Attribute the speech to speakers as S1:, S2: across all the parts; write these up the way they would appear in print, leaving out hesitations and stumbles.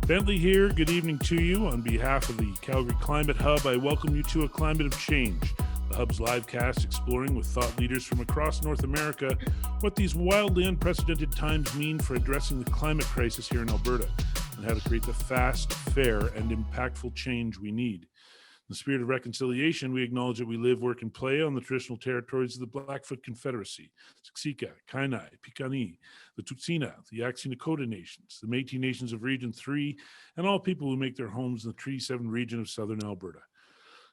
S1: Bentley here. Good evening to you. On behalf of the Calgary Climate Hub, I welcome you to A Climate of Change, the Hub's live cast exploring with thought leaders from across North America what these wildly unprecedented times mean for addressing the climate crisis here in Alberta and how to create the fast, fair, and impactful change we need. In the spirit of reconciliation, we acknowledge that we live, work, and play on the traditional territories of the Blackfoot Confederacy, Siksika, Kainai, Piikani, the Tsuut'ina, the Yaqsi-Nakota Nations, the Métis Nations of Region 3, and all people who make their homes in the Treaty 7 region of southern Alberta. To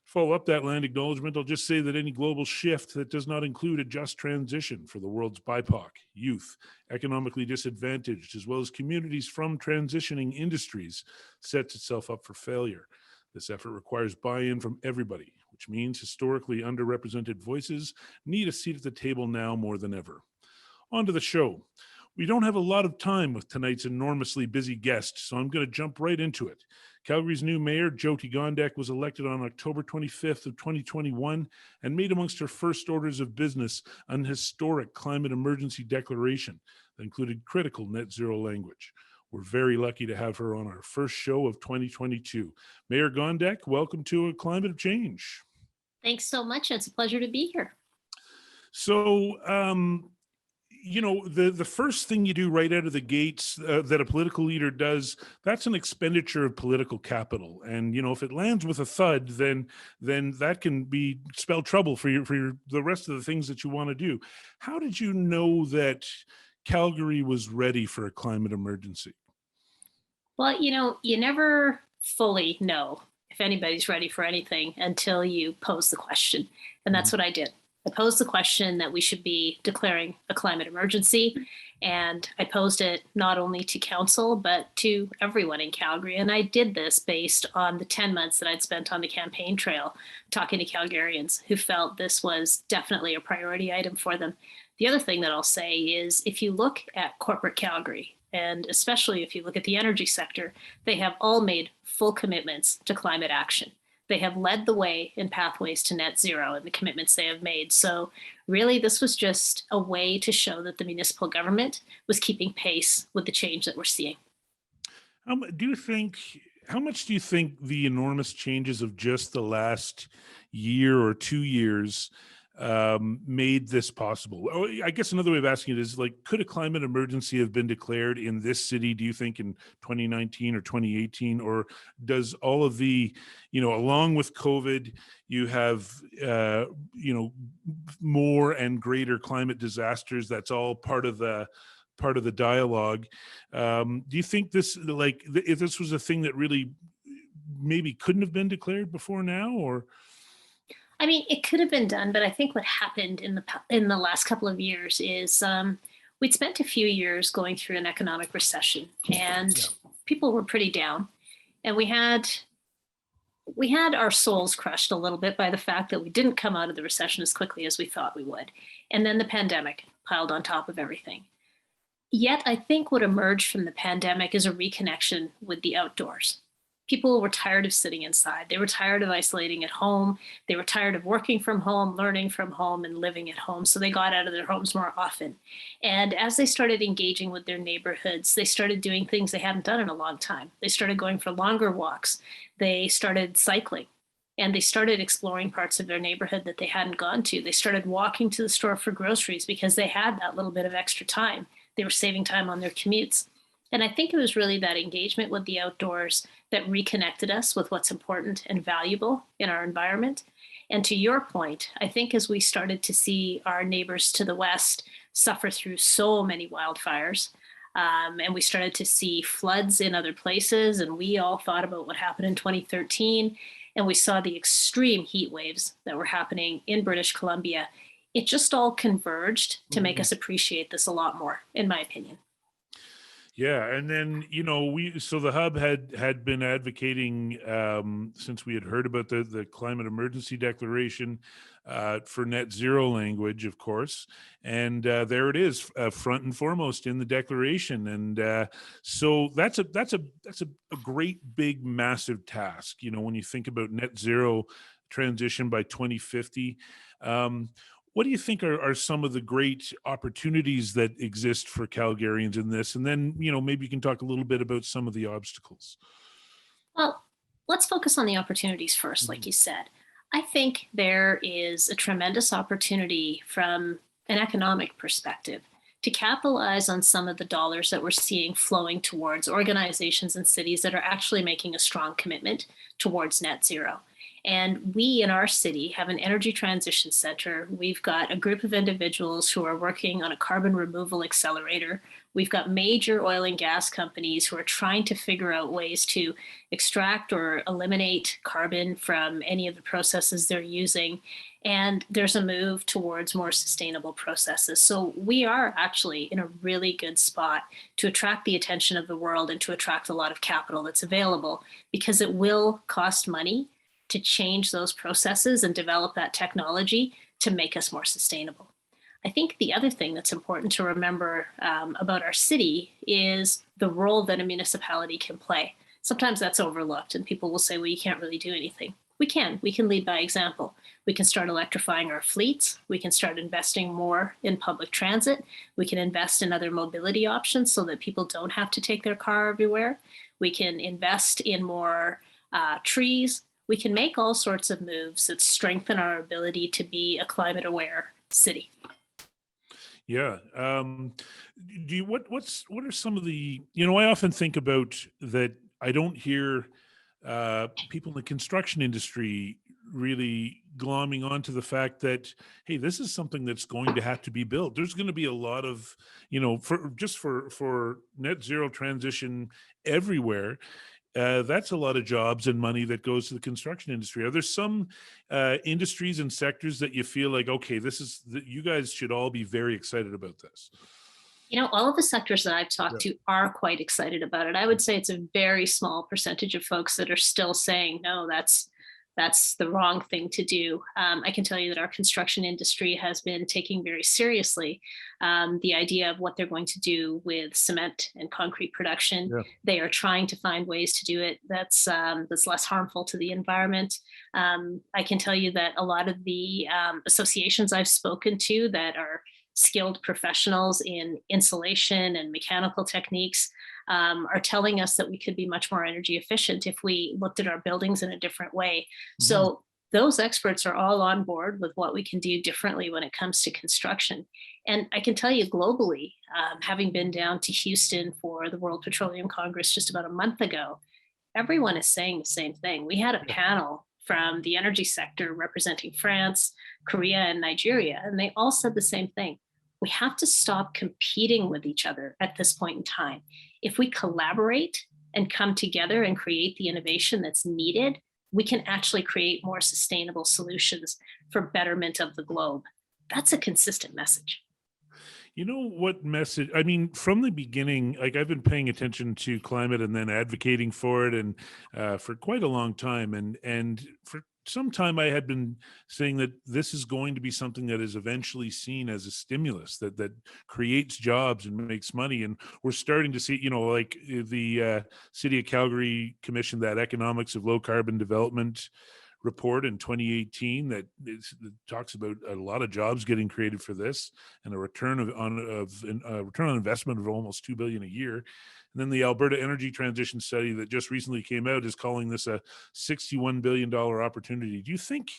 S1: follow up that land acknowledgement, I'll just say that any global shift that does not include a just transition for the world's BIPOC, youth, economically disadvantaged, as well as communities from transitioning industries, sets itself up for failure. This effort requires buy-in from everybody, which means historically underrepresented voices need a seat at the table now more than ever. On to the show. We don't have a lot of time with tonight's enormously busy guest, so I'm going to jump right into it. Calgary's new mayor, Jyoti Gondek, was elected on October 25th of 2021 and made amongst her first orders of business an historic climate emergency declaration that included critical net zero language. We're very lucky to have her on our first show of 2022. Mayor Gondek, welcome to A Climate of Change.
S2: Thanks so much. It's a pleasure to be here.
S1: So, the first thing you do right out of the gates that a political leader does, that's an expenditure of political capital. And, if it lands with a thud, then that can spell trouble for the rest of the things that you want to do. How did you know that Calgary was ready for a climate emergency?
S2: Well, you never fully know if anybody's ready for anything until you pose the question. And that's what I did. I posed the question that we should be declaring a climate emergency. And I posed it not only to council, but to everyone in Calgary. And I did this based on the 10 months that I'd spent on the campaign trail talking to Calgarians who felt this was definitely a priority item for them. The other thing that I'll say is if you look at corporate Calgary, and especially if you look at the energy sector, they have all made full commitments to climate action. They have led the way in pathways to net zero and the commitments they have made. So really, this was just a way to show that the municipal government was keeping pace with the change that we're seeing.
S1: How much do you think the enormous changes of just the last year or 2 years made this possible? I guess another way of asking it is, could a climate emergency have been declared in this city, do you think, in 2019 or 2018? Or does all of the, along with COVID, you have, more and greater climate disasters? That's all part of the dialogue. Do you think this, if this was a thing that really maybe couldn't have been declared before now, or?
S2: I mean, it could have been done, but I think what happened in the last couple of years is we'd spent a few years going through an economic recession, and people were pretty down, and we had our souls crushed a little bit by the fact that we didn't come out of the recession as quickly as we thought we would, and then the pandemic piled on top of everything. Yet, I think what emerged from the pandemic is a reconnection with the outdoors. People were tired of sitting inside. They were tired of isolating at home. They were tired of working from home, learning from home, and living at home. So they got out of their homes more often. And as they started engaging with their neighborhoods, they started doing things they hadn't done in a long time. They started going for longer walks. They started cycling. And they started exploring parts of their neighborhood that they hadn't gone to. They started walking to the store for groceries because they had that little bit of extra time. They were saving time on their commutes. And I think it was really that engagement with the outdoors that reconnected us with what's important and valuable in our environment. And to your point, I think as we started to see our neighbors to the west suffer through so many wildfires, and we started to see floods in other places, and we all thought about what happened in 2013, and we saw the extreme heat waves that were happening in British Columbia, it just all converged to make us appreciate this a lot more, in my opinion.
S1: Yeah, and then so the hub had been advocating since we had heard about the climate emergency declaration for net zero language, of course, and there it is, front and foremost in the declaration, and so that's a great big massive task. When you think about net zero transition by 2050. What do you think are some of the great opportunities that exist for Calgarians in this? And then, maybe you can talk a little bit about some of the obstacles.
S2: Well, let's focus on the opportunities first, like
S1: Mhm.
S2: you said. I think there is a tremendous opportunity from an economic perspective to capitalize on some of the dollars that we're seeing flowing towards organizations and cities that are actually making a strong commitment towards net zero. And we in our city have an energy transition center. We've got a group of individuals who are working on a carbon removal accelerator. We've got major oil and gas companies who are trying to figure out ways to extract or eliminate carbon from any of the processes they're using. And there's a move towards more sustainable processes. So we are actually in a really good spot to attract the attention of the world and to attract a lot of capital that's available, because it will cost money to change those processes and develop that technology to make us more sustainable. I think the other thing that's important to remember about our city is the role that a municipality can play. Sometimes that's overlooked, and people will say, well, you can't really do anything. We can. We can lead by example. We can start electrifying our fleets. We can start investing more in public transit. We can invest in other mobility options so that people don't have to take their car everywhere. We can invest in more trees. We can make all sorts of moves that strengthen our ability to be a climate aware city.
S1: Yeah. Do you what are some of the, I often think about that. I don't hear people in the construction industry really glomming onto the fact that, hey, this is something that's going to have to be built. There's going to be a lot of, for net zero transition everywhere. That's a lot of jobs and money that goes to the construction industry. Are there some industries and sectors that you feel like, okay, you guys should all be very excited about this?
S2: All of the sectors that I've
S1: Yeah.
S2: talked to are quite excited about it. I would say it's a very small percentage of folks that are still saying, no, that's the wrong thing to do. I can tell you that our construction industry has been taking very seriously the idea of what they're going to do with cement and concrete production.
S1: Yeah.
S2: They are trying to find ways to do it that's less harmful to the environment. I can tell you that a lot of the associations I've spoken to that are skilled professionals in insulation and mechanical techniques are telling us that we could be much more energy efficient if we looked at our buildings in a different way.
S1: Mhm.
S2: So those experts are all on board with what we can do differently when it comes to construction. And I can tell you globally, having been down to Houston for the World Petroleum Congress just about a month ago, everyone is saying the same thing. We had a
S1: Yeah.
S2: panel from the energy sector representing France, Korea, and Nigeria, and they all said the same thing. We have to stop competing with each other at this point in time. If we collaborate and come together and create the innovation that's needed, we can actually create more sustainable solutions for betterment of the globe. That's a consistent message.
S1: You know what message? I mean, from the beginning, like I've been paying attention to climate and then advocating for it, and for quite a long time, and for some time I had been saying that this is going to be something that is eventually seen as a stimulus that creates jobs and makes money, and we're starting to see, like the City of Calgary commissioned that economics of low carbon development report in 2018 that talks about a lot of jobs getting created for this and a return return on investment of almost $2 billion a year. And then the Alberta energy transition study that just recently came out is calling this a $61 billion opportunity. Do you think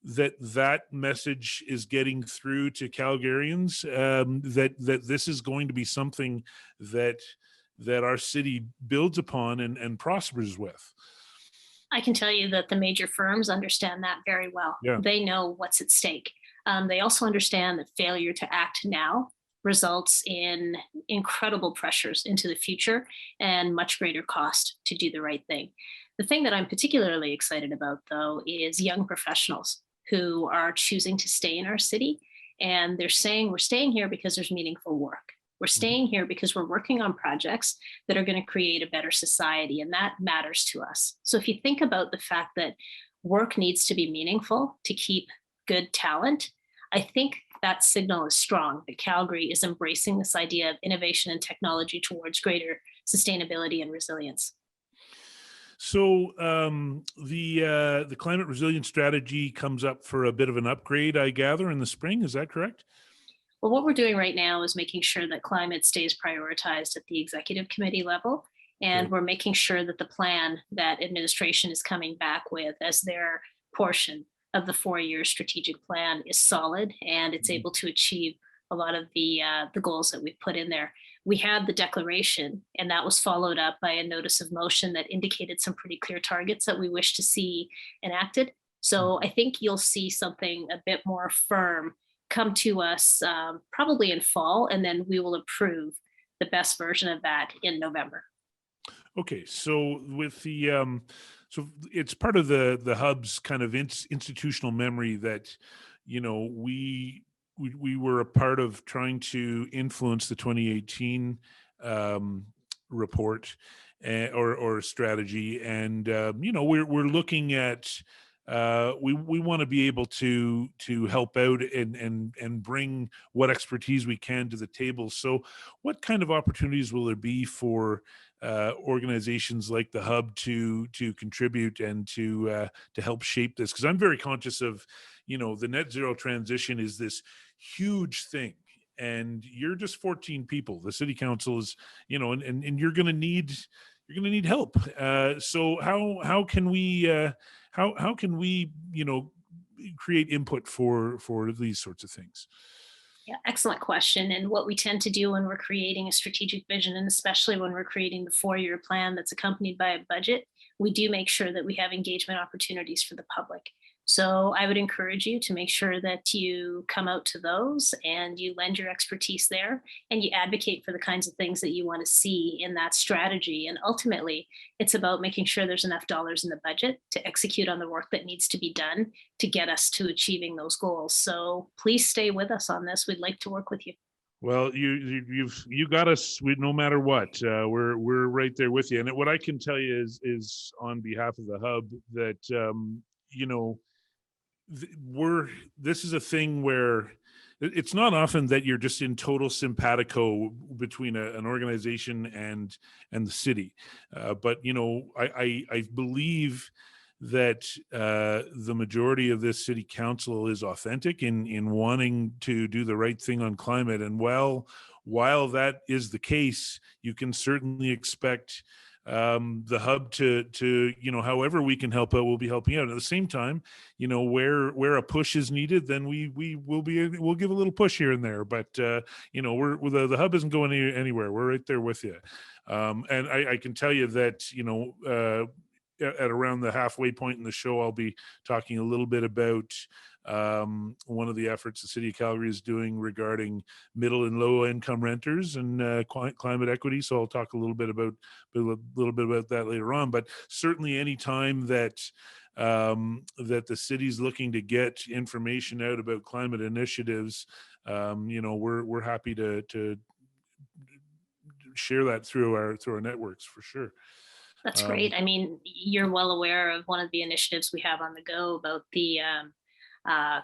S1: that message is getting through to Calgarians, that this is going to be something that our city builds upon and prospers with?
S2: I can tell you that the major firms understand that very well.
S1: Yeah.
S2: They know what's at stake. They also understand that failure to act now results in incredible pressures into the future and much greater cost to do the right thing. The thing that I'm particularly excited about, though, is young professionals who are choosing to stay in our city. And they're saying, we're staying here because there's meaningful work. We're staying here because we're working on projects that are going to create a better society, and that matters to us. So if you think about the fact that work needs to be meaningful to keep good talent, I think that signal is strong that Calgary is embracing this idea of innovation and technology towards greater sustainability and resilience.
S1: So the climate resilience strategy comes up for a bit of an upgrade, I gather, in the spring. Is that correct?
S2: Well, what we're doing right now is making sure that climate stays prioritized at the executive committee level. And
S1: Okay.
S2: we're making sure that the plan that administration is coming back with as their portion of the 4-year strategic plan is solid and it's
S1: Mhm.
S2: able to achieve a lot of the goals that we've put in there. We had the declaration, and that was followed up by a notice of motion that indicated some pretty clear targets that we wish to see enacted. So I think you'll see something a bit more firm come to us probably in fall, and then we will approve the best version of that in November.
S1: Okay, so with the so it's part of the hub's kind of institutional memory that we were a part of trying to influence the 2018 um, report or strategy, and we're looking at we want to be able to help out and bring what expertise we can to the table. So, what kind of opportunities will there be for organizations like the hub to contribute and to help shape this? Because I'm very conscious of, the net zero transition is this huge thing, and you're just 14 people. The city council is, and you're going to need help. So how can we how can we create input for these sorts of things?
S2: Yeah, excellent question. And what we tend to do when we're creating a strategic vision, and especially when we're creating the 4-year plan that's accompanied by a budget, we do make sure that we have engagement opportunities for the public. So I would encourage you to make sure that you come out to those and you lend your expertise there and you advocate for the kinds of things that you want to see in that strategy. And ultimately, it's about making sure there's enough dollars in the budget to execute on the work that needs to be done to get us to achieving those goals. So please stay with us on this. We'd like to work with you.
S1: Well, you got us. No matter what, we're right there with you. And what I can tell you is on behalf of the hub that you know we're this is a thing where it's not often that you're just in total simpatico between an organization and the city, but I believe that the majority of this city council is authentic in wanting to do the right thing on climate. And while that is the case, you can certainly expect the hub to however we can help out, we'll be helping out. At the same time, where a push is needed, then we'll give a little push here and there. But we're the hub isn't going anywhere. We're right there with you. And I can tell you that at around the halfway point in the show, I'll be talking a little bit about one of the efforts the City of Calgary is doing regarding middle and low income renters and climate equity. So I'll talk a little bit about that later on. But certainly, any time that that the city's looking to get information out about climate initiatives, we're happy to share that through our networks for sure.
S2: That's
S1: Um,
S2: great. I mean, you're well aware of one of the initiatives we have on the go about the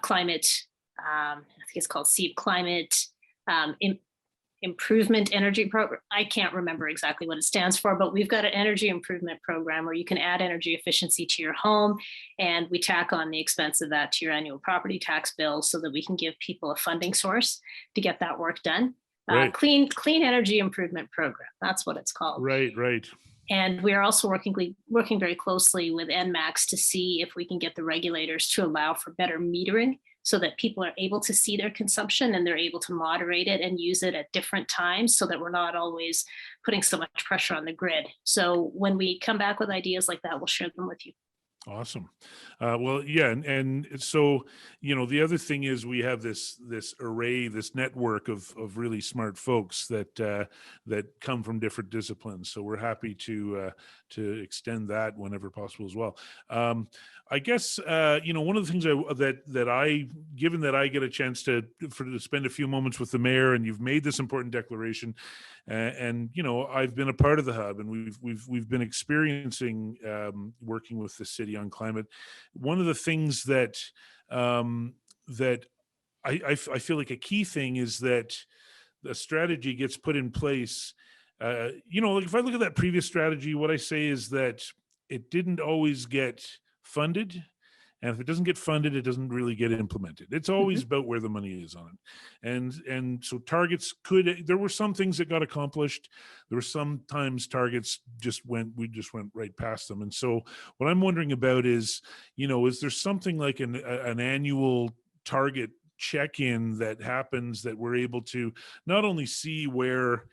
S2: climate. I think it's called Seed Climate um, Im- Improvement Energy Program. I can't remember exactly what it stands for, but we've got an energy improvement program where you can add energy efficiency to your home, and we tack on the expense of that to your annual property tax bill so that we can give people a funding source to get that work done.
S1: right,
S2: Clean Energy Improvement Program. That's what it's called.
S1: right.
S2: And we are also working very closely with NMAX to see if we can get the regulators to allow for better metering so that people are able to see their consumption and they're able to moderate it and use it at different times so that we're not always putting so much pressure on the grid. So when we come back with ideas like that, we'll share them with you.
S1: Awesome. Well, yeah, and so the other thing is we have this array, this network of really smart folks that come from different disciplines. So we're happy to extend that whenever possible as well. I guess one of the things that I given that I get a chance to spend a few moments with the mayor, and you've made this important declaration, and I've been a part of the hub, and we've been experiencing working with the city on climate. One of the things that I feel like a key thing is that the strategy gets put in place. Like if I look at that previous strategy, what I say is that it didn't always get funded. And if it doesn't get funded, it doesn't really get implemented. It's always about where the money is on it. And so targets there were some things that got accomplished. There were sometimes targets we just went right past them. And so what I'm wondering about is, is there something like an annual target check-in that happens that we're able to not only see where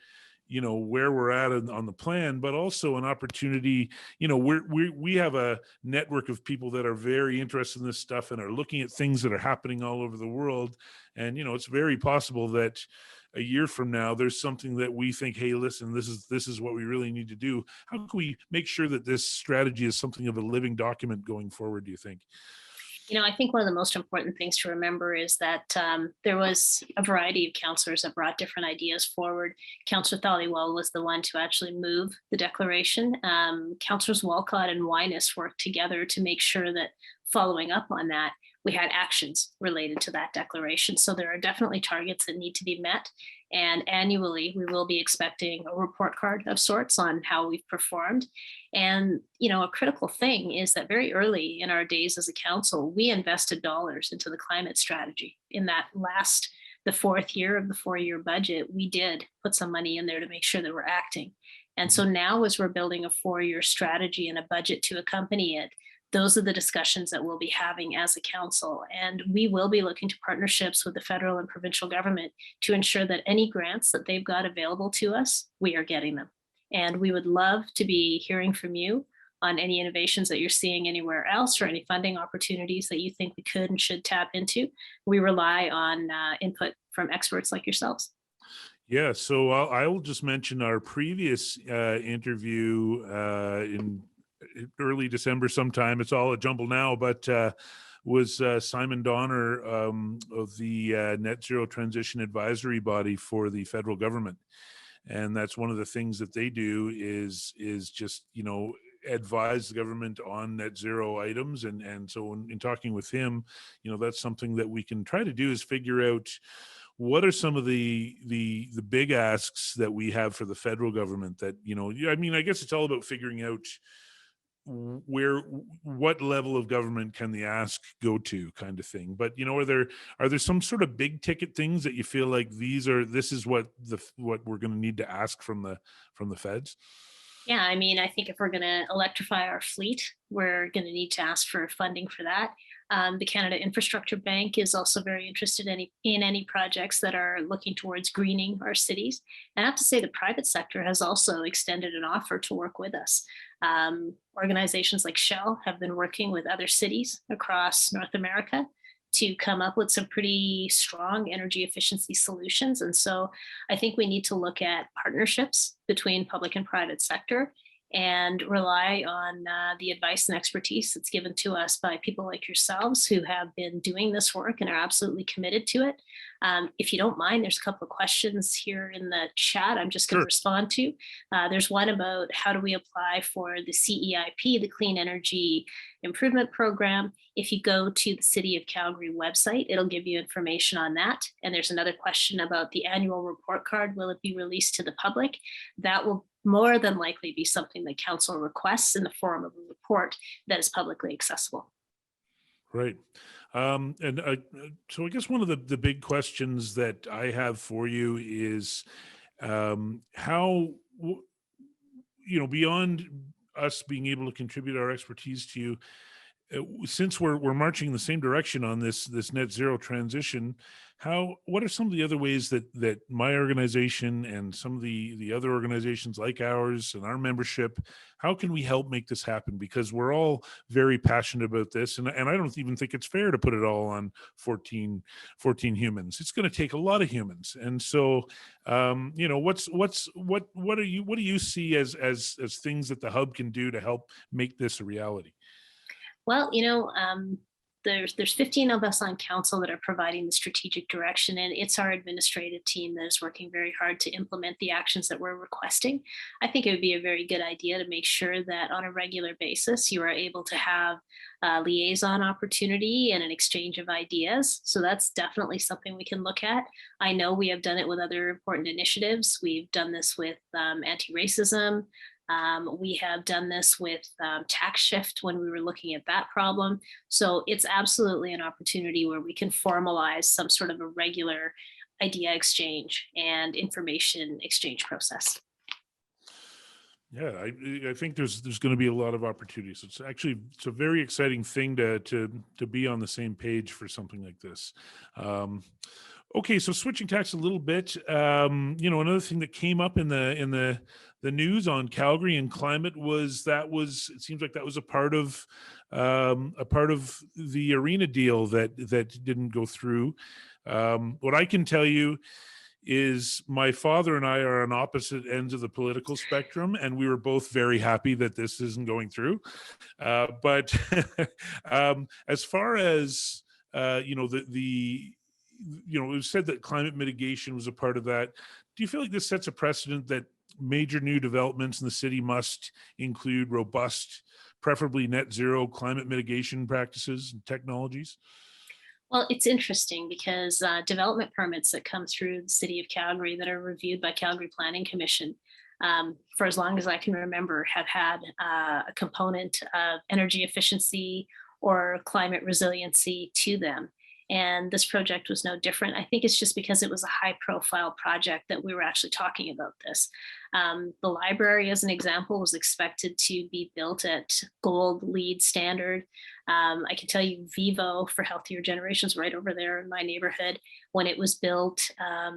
S1: we're at on the plan, but also an opportunity. We have a network of people that are very interested in this stuff and are looking at things that are happening all over the world. And, it's very possible that a year from now, there's something that we think, hey, listen, this is what we really need to do. How can we make sure that this strategy is something of a living document going forward, do you think?
S2: I think one of the most important things to remember is that there was a variety of councillors that brought different ideas forward. Councillor Thaliwell was the one to actually move the declaration. Councillors Walcott and Wyness worked together to make sure that following up on that, we had actions related to that declaration. So there are definitely targets that need to be met. And annually, we will be expecting a report card of sorts on how we've performed. And, a critical thing is that very early in our days as a council, we invested dollars into the climate strategy. In the fourth year of the 4-year budget, we did put some money in there to make sure that we're acting. And so now as we're building a 4-year strategy and a budget to accompany it, those are the discussions that we'll be having as a council. And we will be looking to partnerships with the federal and provincial government to ensure that any grants that they've got available to us, we are getting them. And we would love to be hearing from you on any innovations that you're seeing anywhere else or any funding opportunities that you think we could and should tap into. We rely on input from experts like yourselves.
S1: Yeah, so I will just mention our previous interview in early December sometime. It's all a jumble now, but was Simon Donner of the Net Zero Transition Advisory Body for the federal government. And that's one of the things that they do is just, advise the government on net zero items. And so in talking with him, that's something that we can try to do is figure out what are some of the big asks that we have for the federal government that, I guess it's all about figuring out what level of government can the ask go to, kind of thing. But are there some sort of big ticket things that you feel like this is what we're going to need to ask from the feds?
S2: Yeah, I think if we're going to electrify our fleet, we're going to need to ask for funding for that. The Canada Infrastructure Bank is also very interested in any projects that are looking towards greening our cities. And I have to say the private sector has also extended an offer to work with us. Organizations like Shell have been working with other cities across North America to come up with some pretty strong energy efficiency solutions. And so I think we need to look at partnerships between public and private sector and rely on the advice and expertise that's given to us by people like yourselves who have been doing this work and are absolutely committed to it. If you don't mind, there's a couple of questions here in the chat I'm just going to respond to. There's one about how do we apply for the CEIP, the Clean Energy Improvement Program. If you go to the City of Calgary website, it'll give you information on that. And there's another question about the annual report card. Will it be released to the public? That will more than likely be something that council requests in the form of a report that is publicly accessible.
S1: Right. So I guess one of the big questions that I have for you is how, beyond us being able to contribute our expertise to you, since we're marching in the same direction on this net zero transition, what are some of the other ways that my organization and some of the other organizations like ours and our membership, how can we help make this happen? Because we're all very passionate about this, and I don't even think it's fair to put it all on 14 humans. It's going to take a lot of humans, and so what do you see as things that the hub can do to help make this a reality?
S2: Well, there's 15 of us on council that are providing the strategic direction, and it's our administrative team that is working very hard to implement the actions that we're requesting. I think it would be a very good idea to make sure that on a regular basis, you are able to have a liaison opportunity and an exchange of ideas. So that's definitely something we can look at. I know we have done it with other important initiatives. We've done this with anti-racism. We have done this with tax shift when we were looking at that problem. So it's absolutely an opportunity where we can formalize some sort of a regular idea exchange and information exchange process.
S1: Yeah, I think there's going to be a lot of opportunities. It's a very exciting thing to be on the same page for something like this. Okay, so switching tacks a little bit, another thing that came up in the news on Calgary and climate it seems like that was a part of the arena deal that didn't go through. What I can tell you is my father and I are on opposite ends of the political spectrum, and we were both very happy that this isn't going through. But as far as it was said that climate mitigation was a part of that. Do you feel like this sets a precedent that major new developments in the city must include robust, preferably net zero climate mitigation practices and technologies?
S2: Well, it's interesting because development permits that come through the City of Calgary that are reviewed by Calgary Planning Commission, for as long as I can remember, have had a component of energy efficiency or climate resiliency to them. And this project was no different. I think it's just because it was a high profile project that we were actually talking about this. The library, as an example, was expected to be built at gold LEED standard. I can tell you Vivo for Healthier Generations right over there in my neighborhood, when it was built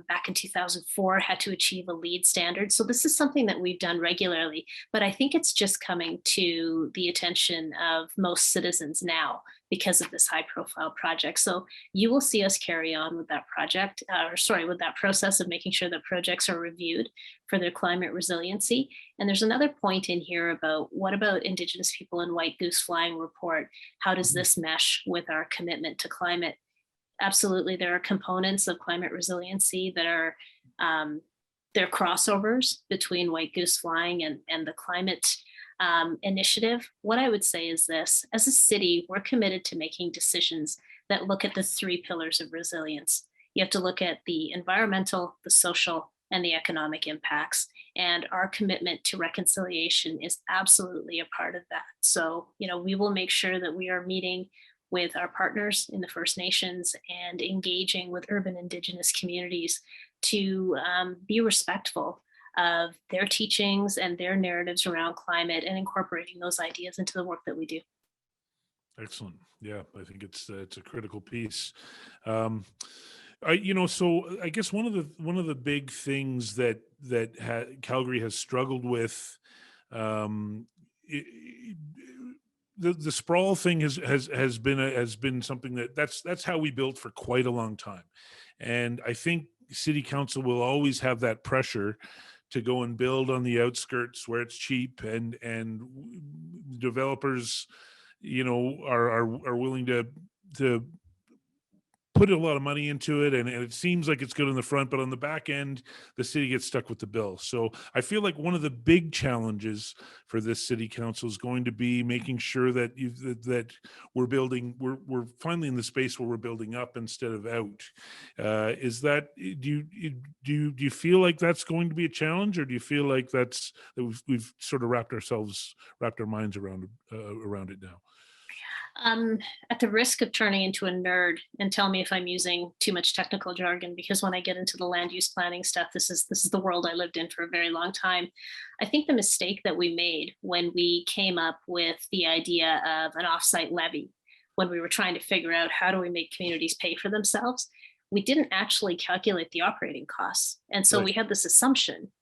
S2: back in 2004, had to achieve a LEED standard. So this is something that we've done regularly, but I think it's just coming to the attention of most citizens now because of this high profile project. So you will see us carry on with that with that process of making sure that projects are reviewed for their climate resiliency. And there's another point in here about what about Indigenous people in white goose flying report? How does this mesh with our commitment to climate? Absolutely, there are components of climate resiliency that are there are crossovers between white goose flying and the climate initiative. What I would say is this: as a city, we're committed to making decisions that look at the three pillars of resilience. You have to look at the environmental, the social, and the economic impacts. And our commitment to reconciliation is absolutely a part of that. So, we will make sure that we are meeting with our partners in the First Nations and engaging with urban Indigenous communities to be respectful of their teachings and their narratives around climate and incorporating those ideas into the work that we do.
S1: Excellent. Yeah, I think it's a critical piece. So I guess one of the big things that Calgary has struggled with, the sprawl thing has been something that's how we built for quite a long time, and I think City Council will always have that pressure to go and build on the outskirts where it's cheap, and developers, are willing to put a lot of money into it, and it seems like it's good on the front, but on the back end, the city gets stuck with the bill. So I feel like one of the big challenges for this city council is going to be making sure that we're finally in the space where we're building up instead of out. Do you feel like that's going to be a challenge, or do you feel like that we've sort of wrapped our minds around it now?
S2: At the risk of turning into a nerd, and tell me if I'm using too much technical jargon, because when I get into the land use planning stuff, this is the world I lived in for a very long time. I think the mistake that we made when we came up with the idea of an offsite levy, when we were trying to figure out how do we make communities pay for themselves, we didn't actually calculate the operating costs. And so
S1: Right.
S2: we had this assumption.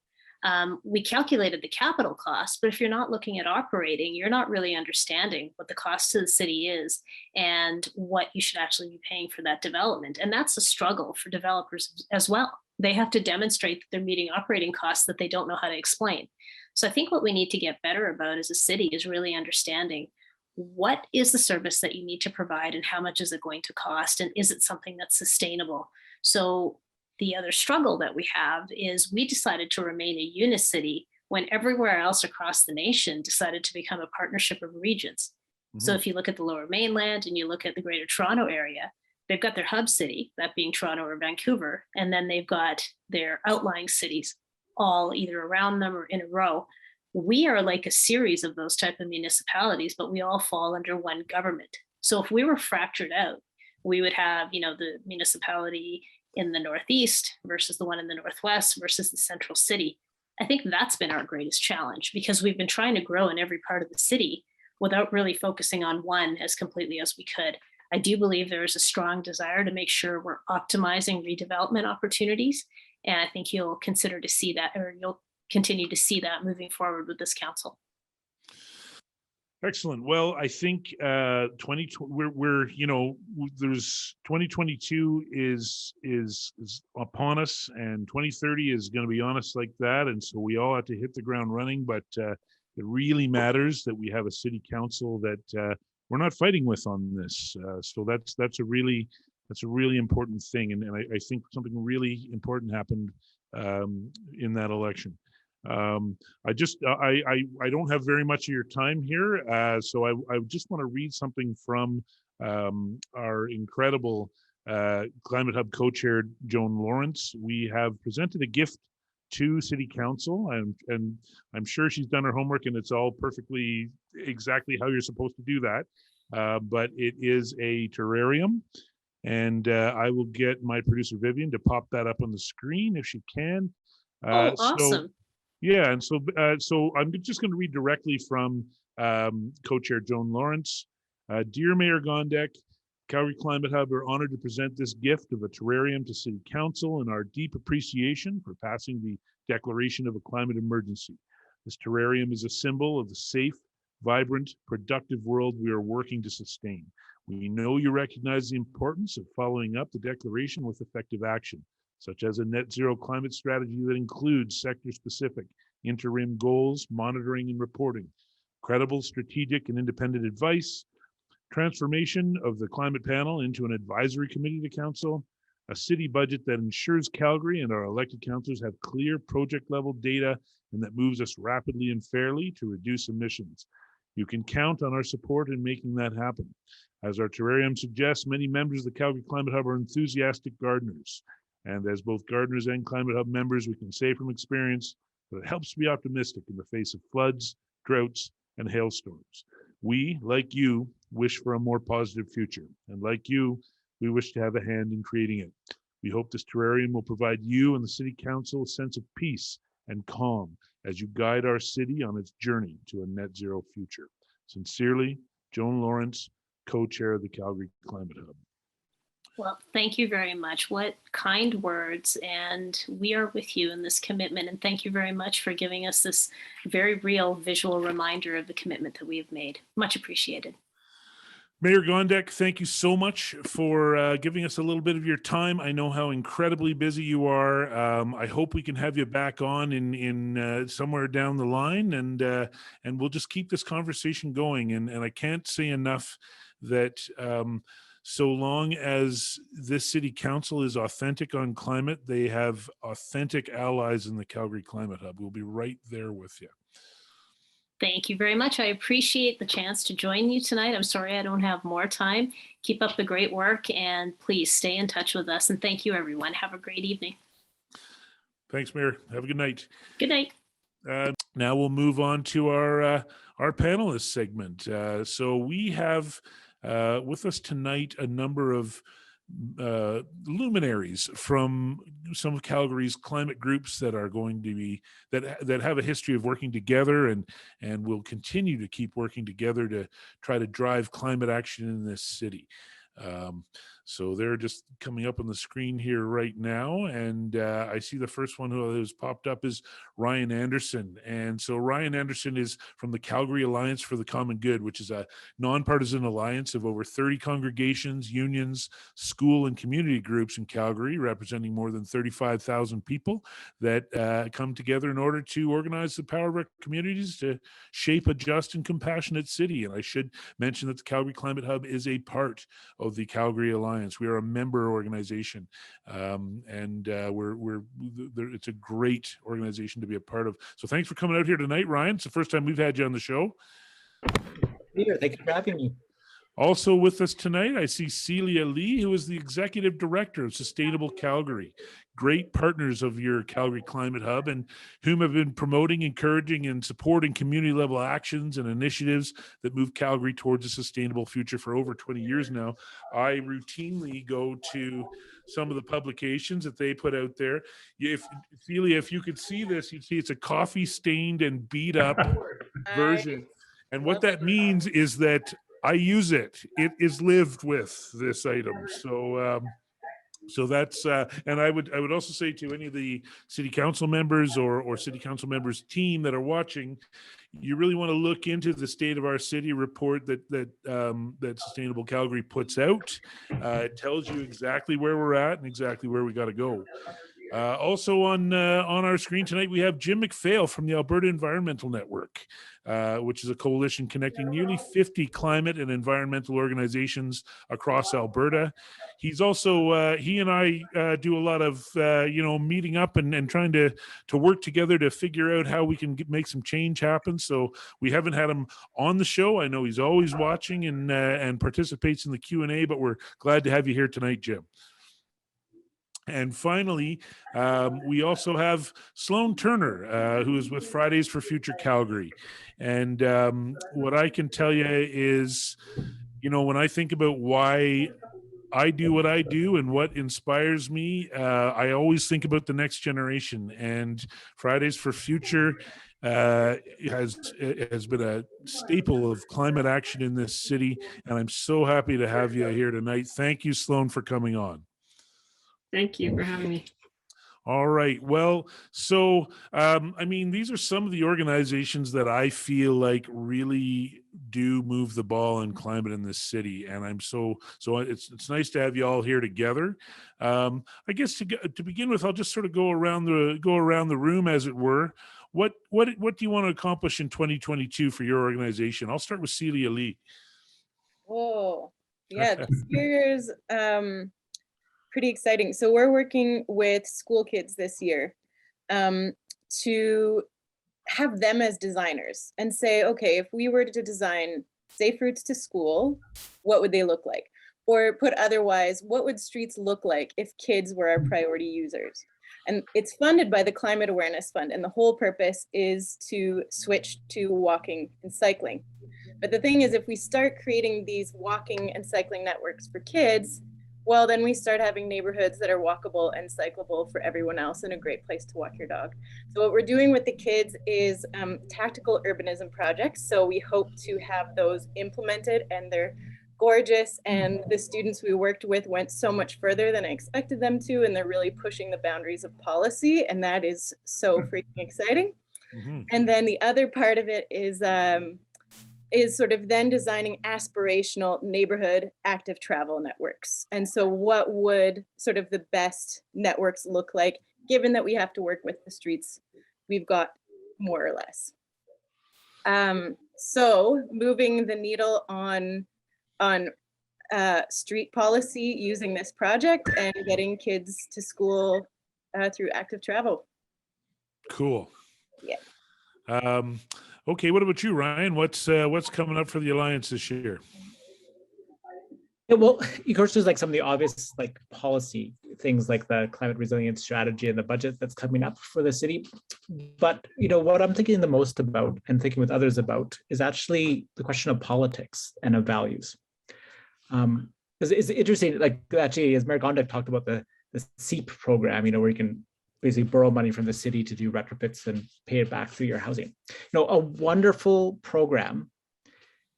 S2: We calculated the capital cost, but if you're not looking at operating, you're not really understanding what the cost to the city is and what you should actually be paying for that development. And that's a struggle for developers as well. They have to demonstrate that they're meeting operating costs that they don't know how to explain. So I think what we need to get better about as a city is really understanding what is the service that you need to provide and how much is it going to cost, and is it something that's sustainable? So the other struggle that we have is we decided to remain a unicity when everywhere else across the nation decided to become a partnership of regions. So
S1: Mhm.
S2: if you look at the Lower Mainland and you look at the Greater Toronto area, they've got their hub city, that being Toronto or Vancouver, and then they've got their outlying cities all either around them or in a row. We are like a series of those type of municipalities, but we all fall under one government. So if we were fractured out, we would have, the municipality in the Northeast versus the one in the Northwest versus the central city. I think that's been our greatest challenge because we've been trying to grow in every part of the city without really focusing on one as completely as we could. I do believe there is a strong desire to make sure we're optimizing redevelopment opportunities. And I think you'll consider to see that, or you'll continue to see that moving forward with this council.
S1: Excellent. Well, I think 2022 is upon us, and 2030 is going to be on us like that, and so we all have to hit the ground running. But it really matters that we have a city council that we're not fighting with on this. So that's a really important thing, and I think something really important happened in that election. I don't have very much of your time here, so I just want to read something from our incredible Climate Hub co-chair Joan Lawrence. We have presented a gift to City Council, and I'm sure she's done her homework, and it's all perfectly exactly how you're supposed to do that. But it is a terrarium, and I will get my producer Vivian to pop that up on the screen if she can.
S2: Awesome.
S1: Yeah, and so I'm just going to read directly from co-chair Joan Lawrence. Dear Mayor Gondek, Calgary Climate Hub are honored to present this gift of a terrarium to City Council and our deep appreciation for passing the declaration of a climate emergency. This terrarium is a symbol of the safe, vibrant, productive world we are working to sustain. We know you recognize the importance of following up the declaration with effective action, such as a net zero climate strategy that includes sector-specific interim goals, monitoring and reporting, credible, strategic and independent advice, transformation of the climate panel into an advisory committee to council, a city budget that ensures Calgary and our elected councillors have clear project level data and that moves us rapidly and fairly to reduce emissions. You can count on our support in making that happen. As our terrarium suggests, many members of the Calgary Climate Hub are enthusiastic gardeners. And as both gardeners and Climate Hub members, we can say from experience that it helps to be optimistic in the face of floods, droughts, and hailstorms. We, like you, wish for a more positive future. And like you, we wish to have a hand in creating it. We hope this terrarium will provide you and the City Council a sense of peace and calm as you guide our city on its journey to a net zero future. Sincerely, Joan Lawrence, co-chair of the Calgary Climate Hub.
S2: Well, thank you very much. What kind words, and we are with you in this commitment. And thank you very much for giving us this very real visual reminder of the commitment that we have made. Much appreciated.
S1: Mayor Gondek, thank you so much for giving us a little bit of your time. I know how incredibly busy you are. I hope we can have you back on in somewhere down the line, and we'll just keep this conversation going. And I can't say enough that so long as this city council is authentic on climate, they have authentic allies in the Calgary Climate Hub. We'll be right there with you.
S2: Thank you very much. I appreciate the chance to join you tonight. I'm sorry I don't have more time. Keep up the great work, and please stay in touch with us. And thank you, everyone. Have a great evening.
S1: Thanks, Mayor. Have a good night.
S2: Good night.
S1: Now we'll move on to our panelist segment. So we have with us tonight a number of luminaries from some of Calgary's climate groups that are going to be that have a history of working together and will continue to keep working together to try to drive climate action in this city. So they're just coming up on the screen here right now, and I see the first one who has popped up is Ryan Anderson. And so Ryan Anderson is from the Calgary Alliance for the Common Good, which is a nonpartisan alliance of over 30 congregations, unions, school and community groups in Calgary, representing more than 35,000 people that come together in order to organize the power of our communities to shape a just and compassionate city. And I should mention that the Calgary Climate Hub is a part of the Calgary Alliance. We are a member organization, and it's a great organization to be a part of. So thanks for coming out here tonight, Ryan. It's the first time we've had you on the show.
S3: Peter, thank you for having me.
S1: Also with us tonight, I see Celia Lee, who is the Executive Director of Sustainable Calgary. great partners of your Calgary Climate Hub and whom have been promoting, encouraging, and supporting community level actions and initiatives that move Calgary towards a sustainable future for over 20 years now. I routinely go to some of the publications that they put out there. If Celia, if you could see this, you'd see it's a coffee stained and beat up version. And what that means is that I use it. It is lived with, this item. So that's and I would also say to any of the city council members or city council members team that are watching, you really want to look into the state of our city report that Sustainable Calgary puts out. It tells you exactly where we're at and exactly where we got to go. Also on our screen tonight, we have Jim McPhail from the Alberta Environmental Network, which is a coalition connecting nearly 50 climate and environmental organizations across Alberta. He's also, he and I do a lot of, meeting up and trying to work together to figure out how we can make some change happen. So we haven't had him on the show. I know he's always watching and participates in the Q&A, but we're glad to have you here tonight, Jim. And finally, we also have Sloane Turner, who is with Fridays for Future Calgary. And what I can tell you is, when I think about why I do what I do and what inspires me, I always think about the next generation. And Fridays for Future has been a staple of climate action in this city. And I'm so happy to have you here tonight. Thank you, Sloane, for coming on.
S4: Thank you for having me.
S1: All right. Well, so, these are some of the organizations that I feel like really do move the ball on climate in this city. And I'm so it's nice to have you all here together. I guess to begin with, I'll just sort of go around the room, as it were. What do you want to accomplish in 2022 for your organization? I'll start with Celia Lee.
S5: Oh, yeah, this year's pretty exciting. So we're working with school kids this year to have them as designers and say, okay, if we were to design safe routes to school, what would they look like? Or put otherwise, what would streets look like if kids were our priority users? And it's funded by the Climate Awareness Fund. And the whole purpose is to switch to walking and cycling. But the thing is, if we start creating these walking and cycling networks for kids, well, then we start having neighborhoods that are walkable and cyclable for everyone else and a great place to walk your dog. So what we're doing with the kids is tactical urbanism projects. So we hope to have those implemented, and they're gorgeous. And the students we worked with went so much further than I expected them to, and they're really pushing the boundaries of policy. And that is so freaking exciting. Mm-hmm. And then the other part of it is sort of then designing aspirational neighborhood active travel networks. And so what would sort of the best networks look like, given that we have to work with the streets we've got, more or less. So moving the needle on street policy using this project and getting kids to school through active travel.
S1: Cool.
S5: Yeah.
S1: Okay, what about you, Ryan? What's coming up for the Alliance this year?
S3: Yeah, well, of course, there's like some of the obvious like policy things like the climate resilience strategy and the budget that's coming up for the city. But what I'm thinking the most about and thinking with others about is actually the question of politics and of values. It's interesting, like actually, as Mayor Gondek talked about the SEEP program, where you can basically borrow money from the city to do retrofits and pay it back through your housing. A wonderful program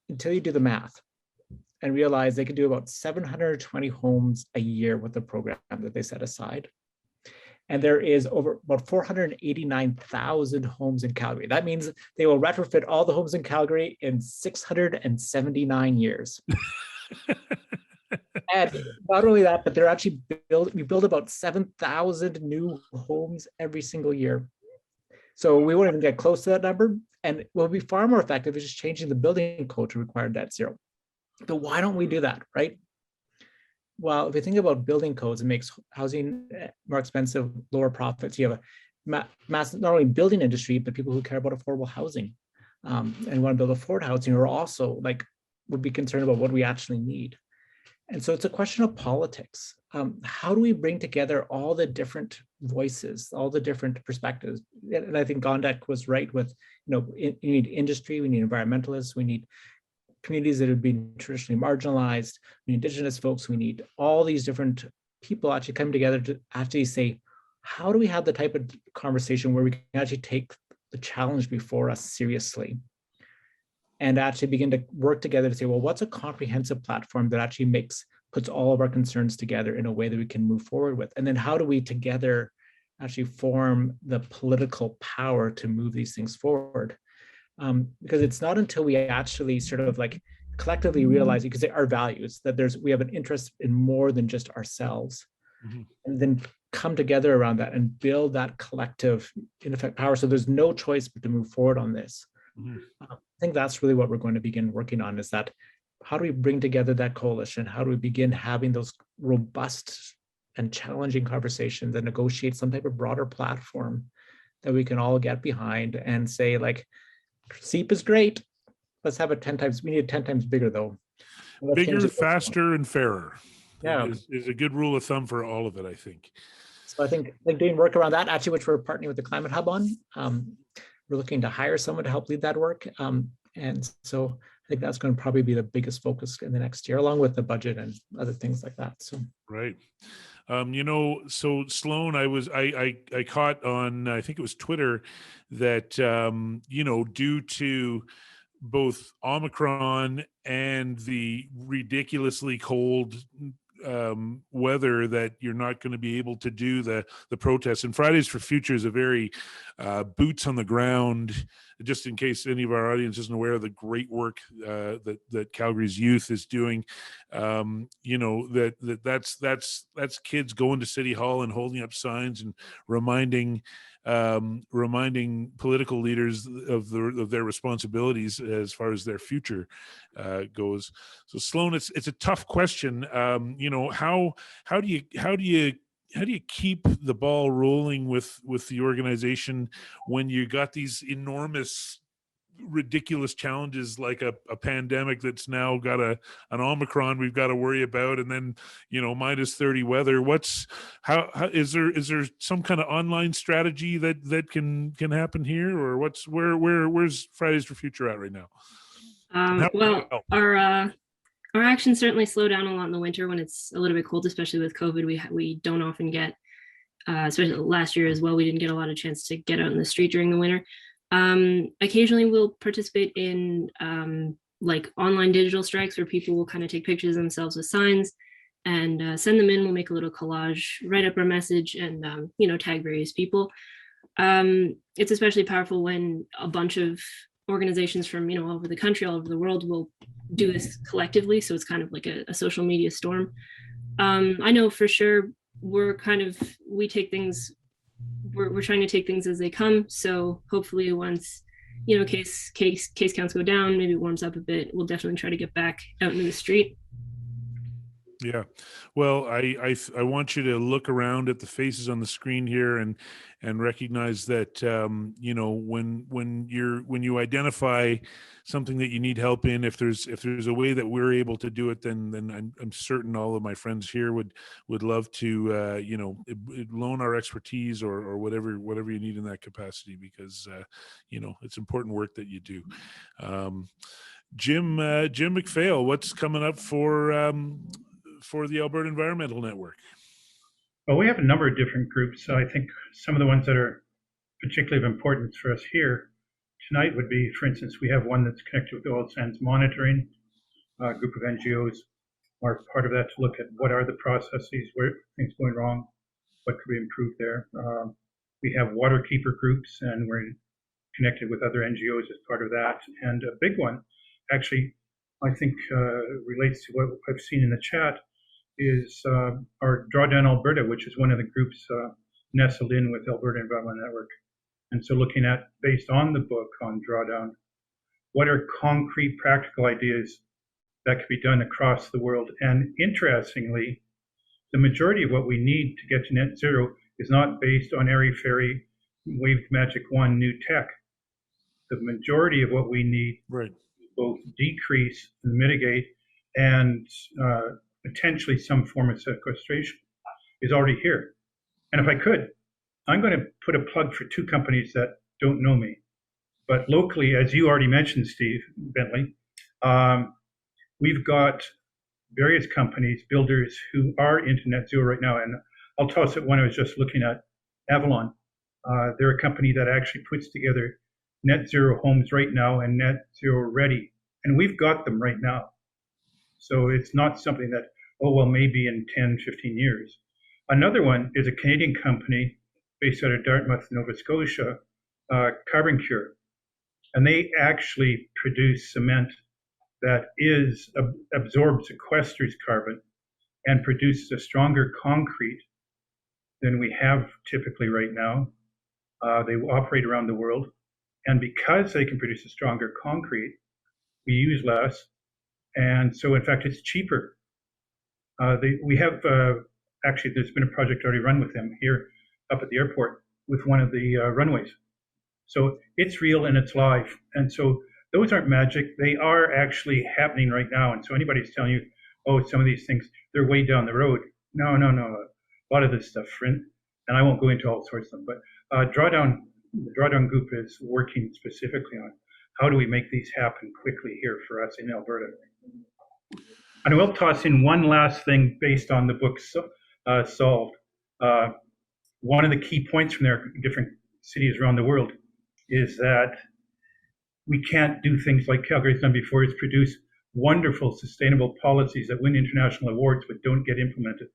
S3: until you do the math and realize they could do about 720 homes a year with the program that they set aside. And there is over about 489,000 homes in Calgary. That means they will retrofit all the homes in Calgary in 679 years. And not only that, but they're actually we build about 7,000 new homes every single year. So we won't even get close to that number. And what would be far more effective is just changing the building code to require net zero. But why don't we do that, right? Well, if you think about building codes, it makes housing more expensive, lower profits. You have a massive, not only building industry, but people who care about affordable housing and want to build affordable housing are also would be concerned about what we actually need. And so it's a question of politics. How do we bring together all the different voices, all the different perspectives? And I think Gondek was right with, you need industry, we need environmentalists, we need communities that have been traditionally marginalized, we need Indigenous folks, we need all these different people actually come together to actually say, how do we have the type of conversation where we can actually take the challenge before us seriously and actually begin to work together to say, well, what's a comprehensive platform that actually puts all of our concerns together in a way that we can move forward with? And then how do we together actually form the political power to move these things forward? Because it's not until we actually sort of like collectively realize, because our values, that we have an interest in more than just ourselves, and then come together around that and build that collective, in effect, power. So there's no choice but to move forward on this. I think that's really what we're going to begin working on, is that how do we bring together that coalition? How do we begin having those robust and challenging conversations and negotiate some type of broader platform that we can all get behind and say, like, SEEP is great. Let's have it 10 times. We need it 10 times bigger, though.
S1: Bigger, faster, and fairer.
S3: Yeah,
S1: is a good rule of thumb for all of it, I think.
S3: So I think like doing work around that, actually, which we're partnering with the Climate Hub on. We're looking to hire someone to help lead that work. And so I think that's going to probably be the biggest focus in the next year, along with the budget and other things like that. So
S1: right. So Sloane, I caught on, I think it was Twitter, that, due to both Omicron and the ridiculously cold weather, that you're not going to be able to do the protests. And Fridays for Future is a very boots on the ground, just in case any of our audience isn't aware of the great work that Calgary's youth is doing. That's kids going to City Hall and holding up signs and reminding political leaders of their responsibilities as far as their future goes. So Sloane, it's a tough question. How do you keep the ball rolling with the organization when you got these enormous, ridiculous challenges like a pandemic that's now got an Omicron we've got to worry about, and then minus 30 weather? How is there some kind of online strategy that can happen here, or where's Fridays for Future at right now?
S4: Our actions certainly slow down a lot in the winter when it's a little bit cold, especially with COVID. We don't often get, especially last year as well, we didn't get a lot of chance to get out in the street during the winter. Occasionally we'll participate in like online digital strikes where people will kind of take pictures of themselves with signs and send them in. We'll make a little collage, write up our message, and tag various people. It's especially powerful when a bunch of organizations from all over the country, all over the world will do this collectively. So it's kind of like a social media storm. I know for sure we're trying to take things as they come. So hopefully once case counts go down, maybe it warms up a bit, we'll definitely try to get back out into the street.
S1: Yeah, well, I want you to look around at the faces on the screen here and recognize that when you identify something that you need help in, if there's a way that we're able to do it, then I'm certain all of my friends here would love to loan our expertise or whatever you need in that capacity, because it's important work that you do. Jim McPhail, what's coming up for the Alberta Environmental Network?
S6: Well, we have a number of different groups. So I think some of the ones that are particularly of importance for us here tonight would be, for instance, we have one that's connected with oil sands monitoring. A group of NGOs are part of that to look at what are the processes, where things going wrong, what could we improve there. We have water keeper groups, and we're connected with other NGOs as part of that. And a big one, actually, I think relates to what I've seen in the chat, is our Drawdown Alberta, which is one of the groups nestled in with Alberta Environmental Network. And so looking at, based on the book on Drawdown, what are concrete practical ideas that could be done across the world? And interestingly, the majority of what we need to get to net zero is not based on airy-fairy, waved magic wand new tech. The majority of what we need
S1: right.
S6: both decrease and mitigate and potentially some form of sequestration is already here. And if I could, I'm going to put a plug for two companies that don't know me. But locally, as you already mentioned, Steve Bentley, we've got various companies, builders who are into net zero right now. And I'll toss it one I was just looking at, Avalon. They're a company that actually puts together net zero homes right now and net zero ready. And we've got them right now. So it's not something that, oh, well, maybe in 10, 15 years. Another one is a Canadian company based out of Dartmouth, Nova Scotia, Carbon Cure. And they actually produce cement that absorbs, sequesters carbon and produces a stronger concrete than we have typically right now. They operate around the world. And because they can produce a stronger concrete, we use less. And so, in fact, it's cheaper. We have, actually, there's been a project already run with them here up at the airport with one of the runways. So it's real and it's live. And so those aren't magic. They are actually happening right now. And so anybody's telling you, oh, some of these things, they're way down the road. No. A lot of this stuff, and I won't go into all sorts of them, but the Drawdown Group is working specifically on how do we make these happen quickly here for us in Alberta. And I will toss in one last thing based on the book Solved. One of the key points from their different cities around the world is that we can't do things like Calgary's done before, is produce wonderful sustainable policies that win international awards but don't get implemented.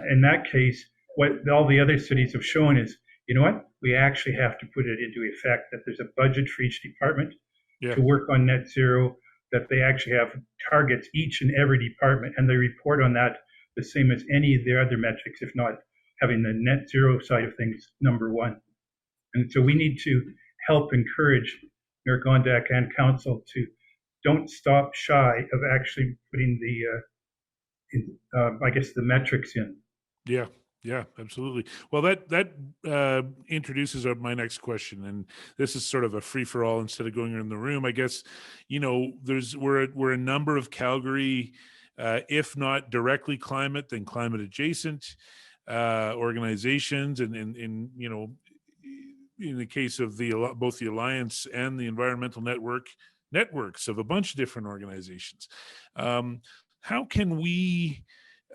S6: In that case, what all the other cities have shown is, you know what, we actually have to put it into effect, that there's a budget for each department to work on net zero, that they actually have targets, each and every department, and they report on that the same as any of their other metrics, if not having the net zero side of things number one. And so we need to help encourage Mayor Gondek and council to don't stop shy of actually putting the metrics in.
S1: Yeah, absolutely. Well, that introduces my next question, and this is sort of a free for all instead of going around the room. I guess, you know, we're a number of Calgary, if not directly climate, then climate adjacent organizations, and you know, in the case of both the Alliance and the environmental networks of a bunch of different organizations. How can we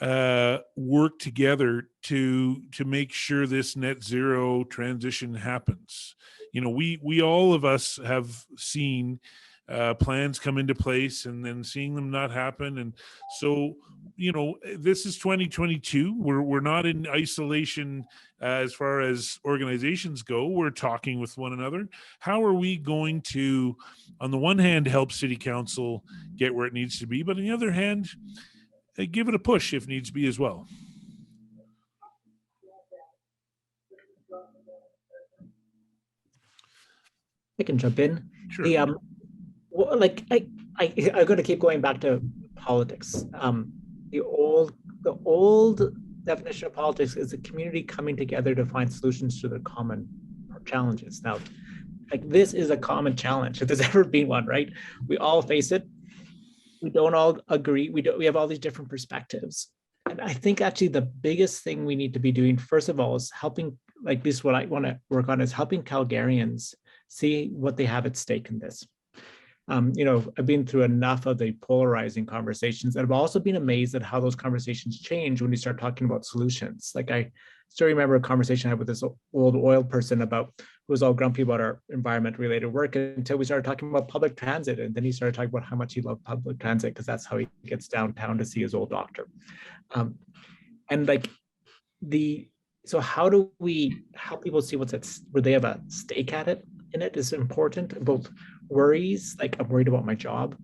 S1: work together to make sure this net zero transition happens? You know, we all of us have seen plans come into place and then seeing them not happen. And so, you know, this is 2022. We're not in isolation as far as organizations go. We're talking with one another. How are we going to, on the one hand, help City Council get where it needs to be, but on the other hand, give it a push if needs be as well?
S3: I can jump in.
S1: Sure.
S3: Well, like I'm going to keep going back to politics. The old definition of politics is the community coming together to find solutions to their common challenges. Now, like, this is a common challenge if there's ever been one, right? We all face it. We don't all agree. We have all these different perspectives. And I think actually the biggest thing we need to be doing, first of all, is helping, like this, what I want to work on is helping Calgarians see what they have at stake in this. You know, I've been through enough of the polarizing conversations, and I've also been amazed at how those conversations change when you start talking about solutions. Like, I still remember a conversation I had with this old oil person who was all grumpy about our environment-related work until we started talking about public transit, and then he started talking about how much he loved public transit because that's how he gets downtown to see his old doctor. And like so how do we help people see where they have a stake at it in it is important, both worries, like I'm worried about my job,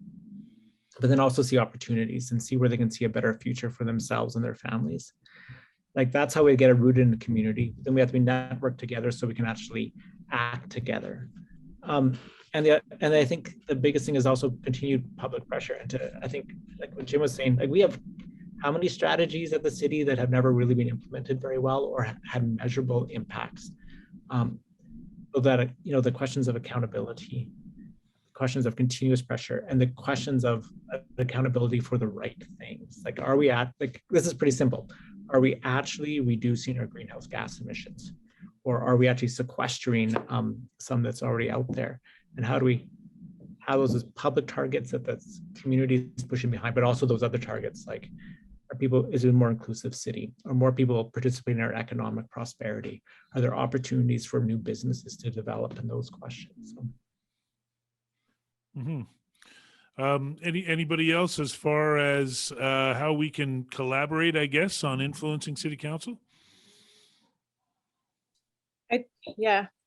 S3: but then also see opportunities and see where they can see a better future for themselves and their families. Like, that's how we get it rooted in the community. Then we have to be networked together so we can actually act together. And I think the biggest thing is also continued public pressure. And I think, like what Jim was saying, like, we have how many strategies at the city that have never really been implemented very well or had measurable impacts. So that, you know, the questions of accountability, questions of continuous pressure, and the questions of accountability for the right things. Like, are we this is pretty simple. Are we actually reducing our greenhouse gas emissions? Or are we actually sequestering some that's already out there? And how do we have those as public targets that the community is pushing behind, but also those other targets, like, is it a more inclusive city? Are more people participating in our economic prosperity? Are there opportunities for new businesses to develop in those questions?
S1: Anybody else as far as how we can collaborate, I guess, on influencing city council?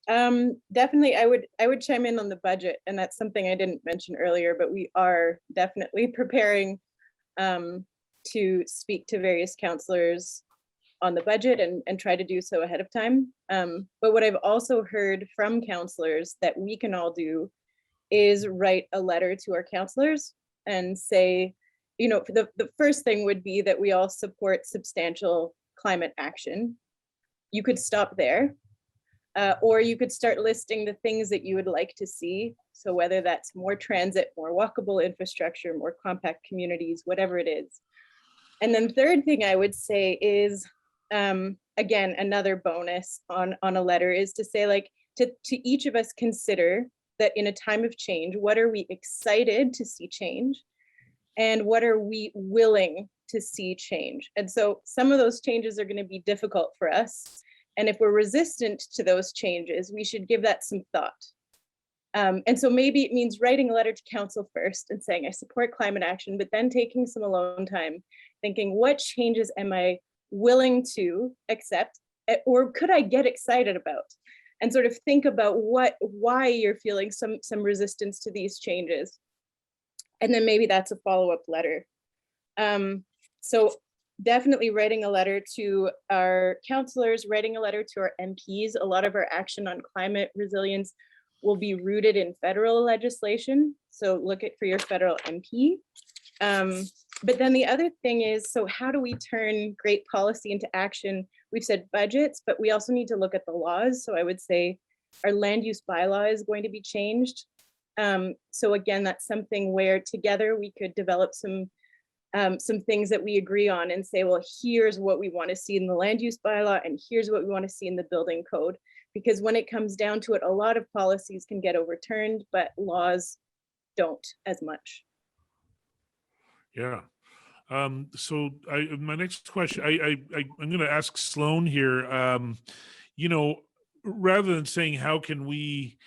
S5: Definitely. I would chime in on the budget, and that's something I didn't mention earlier, but we are definitely preparing to speak to various councillors on the budget and try to do so ahead of time. But what I've also heard from councillors that we can all do is write a letter to our councillors and say, the first thing would be that we all support substantial climate action. You could stop there. Or you could start listing the things that you would like to see. So whether that's more transit, more walkable infrastructure, more compact communities, whatever it is. And then third thing I would say is, again, another bonus on a letter is to say, like, to each of us consider that in a time of change, what are we excited to see change? And what are we willing to see change? And so some of those changes are going to be difficult for us. And if we're resistant to those changes, we should give that some thought. And so maybe it means writing a letter to council first and saying, I support climate action, but then taking some alone time, thinking, what changes am I willing to accept, or could I get excited about? And sort of think about why you're feeling some resistance to these changes. And then maybe that's a follow-up letter. So definitely writing a letter to our councillors, writing a letter to our MPs. A lot of our action on climate resilience will be rooted in federal legislation. So look for your federal MP. But then the other thing is, so how do we turn great policy into action? We've said budgets, but we also need to look at the laws. So I would say our land use bylaw is going to be changed. So again, that's something where together we could develop some things that we agree on and say, well, here's what we want to see in the land use bylaw, and here's what we want to see in the building code. Because when it comes down to it, a lot of policies can get overturned, but laws don't as much.
S1: Yeah. So my next question, I'm going to ask Sloane here, rather than saying, how can we,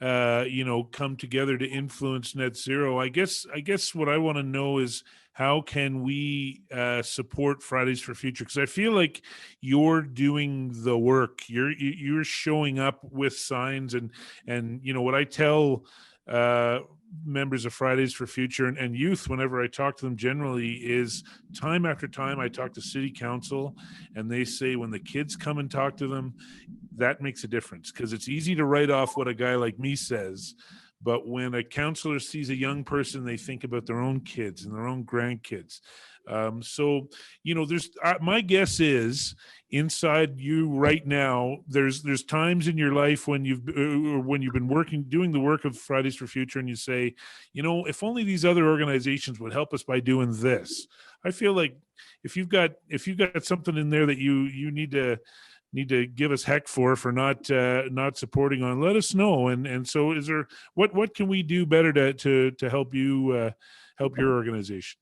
S1: come together to influence net zero? I guess what I want to know is, how can we support Fridays for Future? Because I feel like you're doing the work. You're showing up with signs, and what I tell members of Fridays for Future and youth, whenever I talk to them generally, is time after time I talk to city council, and they say when the kids come and talk to them, that makes a difference, because it's easy to write off what a guy like me says. But when a counselor sees a young person, they think about their own kids and their own grandkids. So, there's my guess is, inside you right now, there's times in your life when you've been doing the work of Fridays for Future, and you say, if only these other organizations would help us by doing this. I feel like if you've got something in there that you need to give us heck for not supporting on, let us know. And so is there, what can we do better to help you help your organization?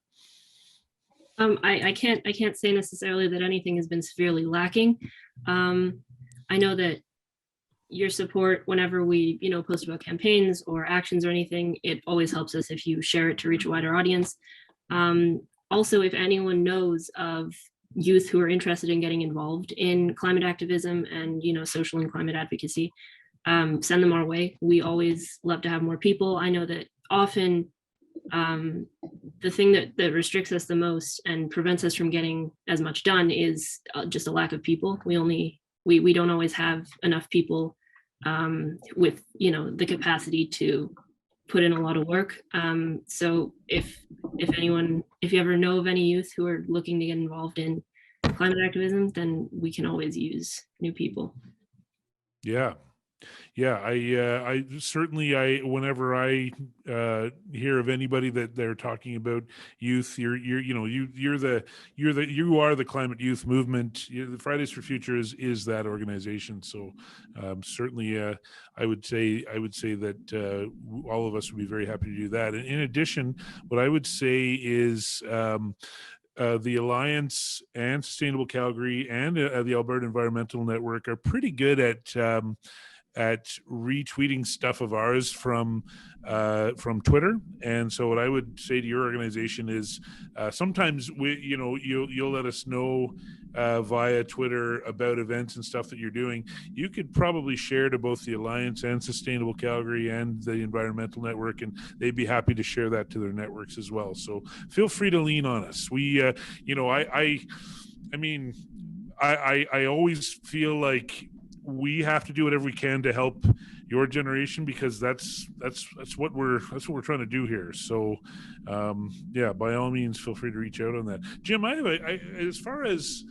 S4: I can't say necessarily that anything has been severely lacking. I know that your support whenever we post about campaigns or actions or anything, it always helps us if you share it to reach a wider audience. Also, if anyone knows of youth who are interested in getting involved in climate activism and social and climate advocacy, send them our way. We always love to have more people. I know that often the thing that restricts us the most and prevents us from getting as much done is just a lack of people. We don't always have enough people with the capacity to put in a lot of work. So if you ever know of any youth who are looking to get involved in climate activism, then we can always use new people.
S1: Yeah. Yeah, I certainly, whenever I hear of anybody that they're talking about youth, you are the climate youth movement. The Fridays for Future is that organization. So certainly, I would say that all of us would be very happy to do that. And in addition, what I would say is. The Alliance and Sustainable Calgary and the Alberta Environmental Network are pretty good at retweeting stuff of ours from Twitter. And so what I would say to your organization is sometimes you'll let us know via Twitter about events and stuff that you're doing. You could probably share to both the Alliance and Sustainable Calgary and the Environmental Network, and they'd be happy to share that to their networks as well. So feel free to lean on us. We I always feel like we have to do whatever we can to help your generation, because that's what we're trying to do here. So yeah, by all means, feel free to reach out on that. Jim, as far as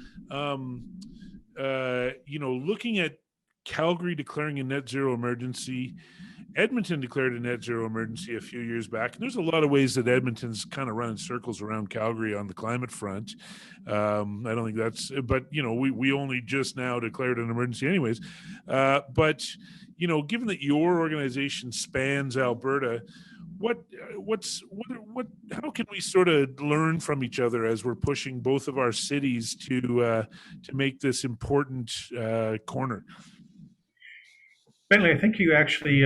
S1: looking at Calgary declaring a net zero emergency, Edmonton declared a net zero emergency a few years back. And there's a lot of ways that Edmonton's kind of running circles around Calgary on the climate front. I don't think that's, but we only just now declared an emergency anyways. But given that your organization spans Alberta, how can we sort of learn from each other as we're pushing both of our cities to make this important corner?
S6: Bentley, I think you actually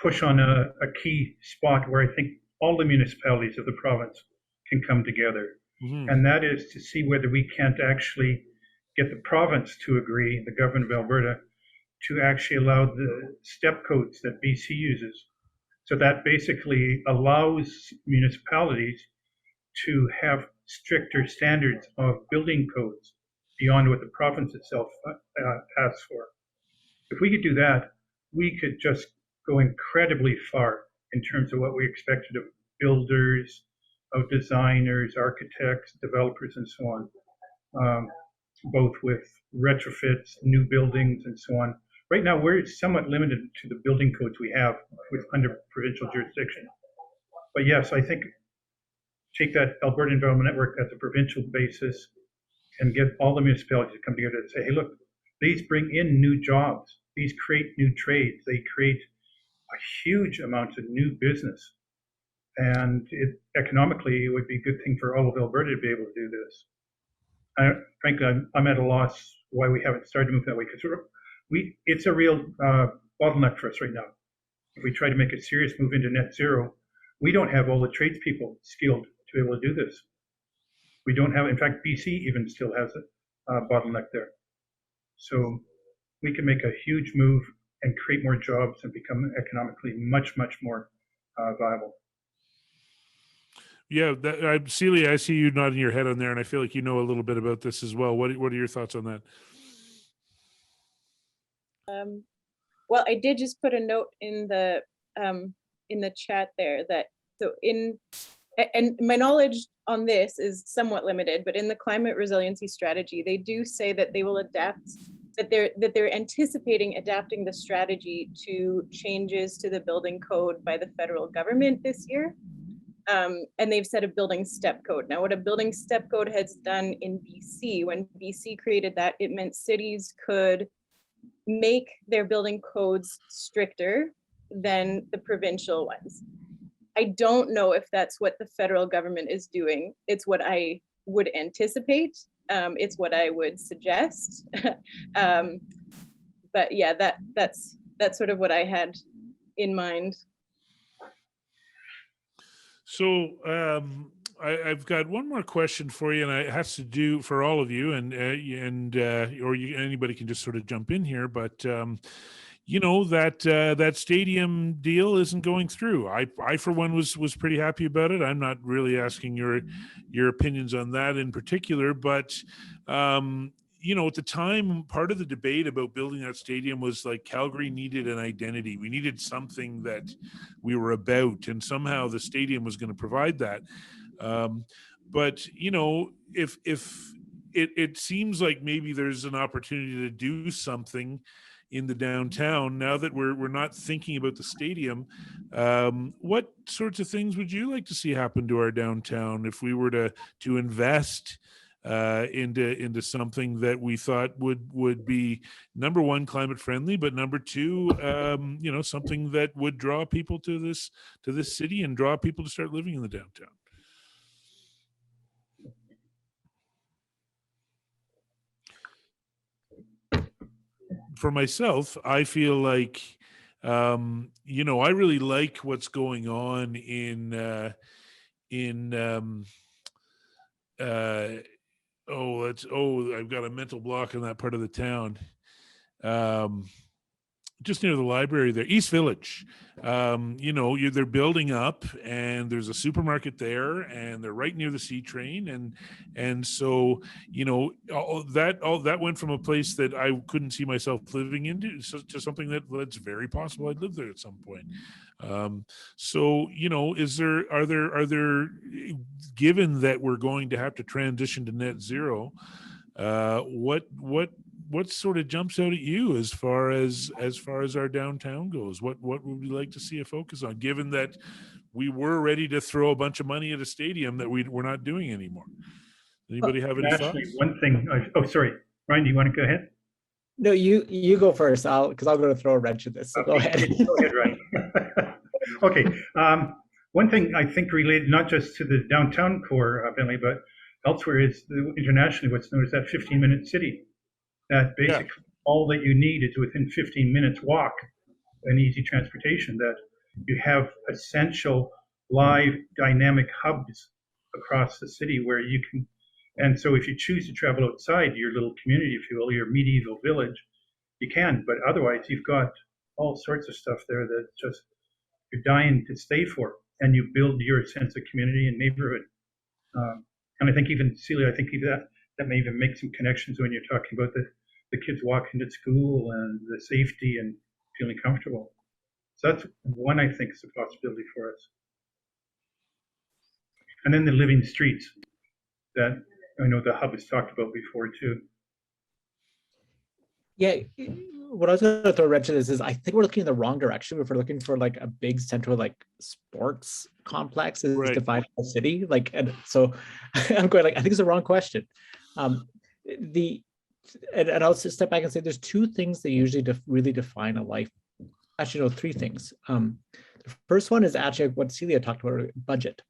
S6: push on a key spot where I think all the municipalities of the province can come together. Mm-hmm. And that is to see whether we can't actually get the province to agree, the government of Alberta, to actually allow the step codes that BC uses. So that basically allows municipalities to have stricter standards of building codes beyond what the province itself asks for. If we could do that, we could just go incredibly far in terms of what we expected of builders, of designers, architects, developers, and so on, both with retrofits, new buildings, and so on. Right now, we're somewhat limited to the building codes we have under provincial jurisdiction. But yes, I think take that Alberta Environment Network at the provincial basis and get all the municipalities to come together and say, hey, look, these bring in new jobs. These create new trades. They create a huge amount of new business. And economically, it would be a good thing for all of Alberta to be able to do this. Frankly, I'm at a loss why we haven't started to move that way, because it's a real bottleneck for us right now. If we try to make a serious move into net zero, we don't have all the tradespeople skilled to be able to do this. We don't have, in fact, BC even still has a bottleneck there. So we can make a huge move and create more jobs and become economically much, much more viable.
S1: Yeah, Celia, I see you nodding your head on there, and I feel like you know a little bit about this as well. What are your thoughts on that?
S5: Well, I did just put a note in the chat there that and my knowledge on this is somewhat limited, but in the climate resiliency strategy, they do say that they will adapt, that they're anticipating adapting the strategy to changes to the building code by the federal government this year. And they've set a building step code. Now, what a building step code has done in BC, when BC created that, it meant cities could make their building codes stricter than the provincial ones. I don't know if that's what the federal government is doing. It's what I would anticipate. It's what I would suggest. But yeah, that's sort of what I had in mind.
S1: So I've got one more question for you, and it has to do for all of you, and anybody can just sort of jump in here. But that stadium deal isn't going through. I for one was pretty happy about it. I'm not really asking your opinions on that in particular, but at the time, part of the debate about building that stadium was like Calgary needed an identity. We needed something that we were about, and somehow the stadium was going to provide that. But if it seems like maybe there's an opportunity to do something in the downtown. Now that we're not thinking about the stadium, what sorts of things would you like to see happen to our downtown if we were to invest into something that we thought would be, number one, climate friendly, but number two, something that would draw people to this city and draw people to start living in the downtown? For myself, I feel like, I really like what's going on I've got a mental block in that part of the town. Just near the library there, East Village. They're building up, and there's a supermarket there, and they're right near the C train, and so all that went from a place that I couldn't see myself living into to something that's very possible I'd live there at some point. Are there, given that we're going to have to transition to net zero, what sort of jumps out at you as far as our downtown goes? What would we like to see a focus on, given that we were ready to throw a bunch of money at a stadium that we're not doing anymore? Anybody have any
S6: Actually,
S1: thoughts?
S6: one thing. Sorry, Ryan, do you want to go ahead?
S3: No, you go first. I'll go to throw a wrench at this. So go ahead.
S6: Go ahead, Ryan. Okay. One thing I think related not just to the downtown core, Bentley, but elsewhere is internationally what's known as that 15-minute city. That basically all that you need is within 15 minutes walk and easy transportation, that you have essential live dynamic hubs across the city where you can. And so if you choose to travel outside your little community, if you will, your medieval village, you can. But otherwise, you've got all sorts of stuff there that just you're dying to stay for. And you build your sense of community and neighborhood. And I think even, Celia, I think even that may even make some connections when you're talking about the kids walking to school and the safety and feeling comfortable. So that's one, I think, is a possibility for us. And then the living streets that I know the hub has talked about before too.
S3: Yeah, what I was going to throw a wrench at is I think we're looking in the wrong direction if we're looking for like a big central like sports complex is defined by the city. And so I'm going like, I think it's the wrong question. And I'll just step back and say there's two things that usually really define a life. Actually, no, three things. The first one is actually what Celia talked about, budget.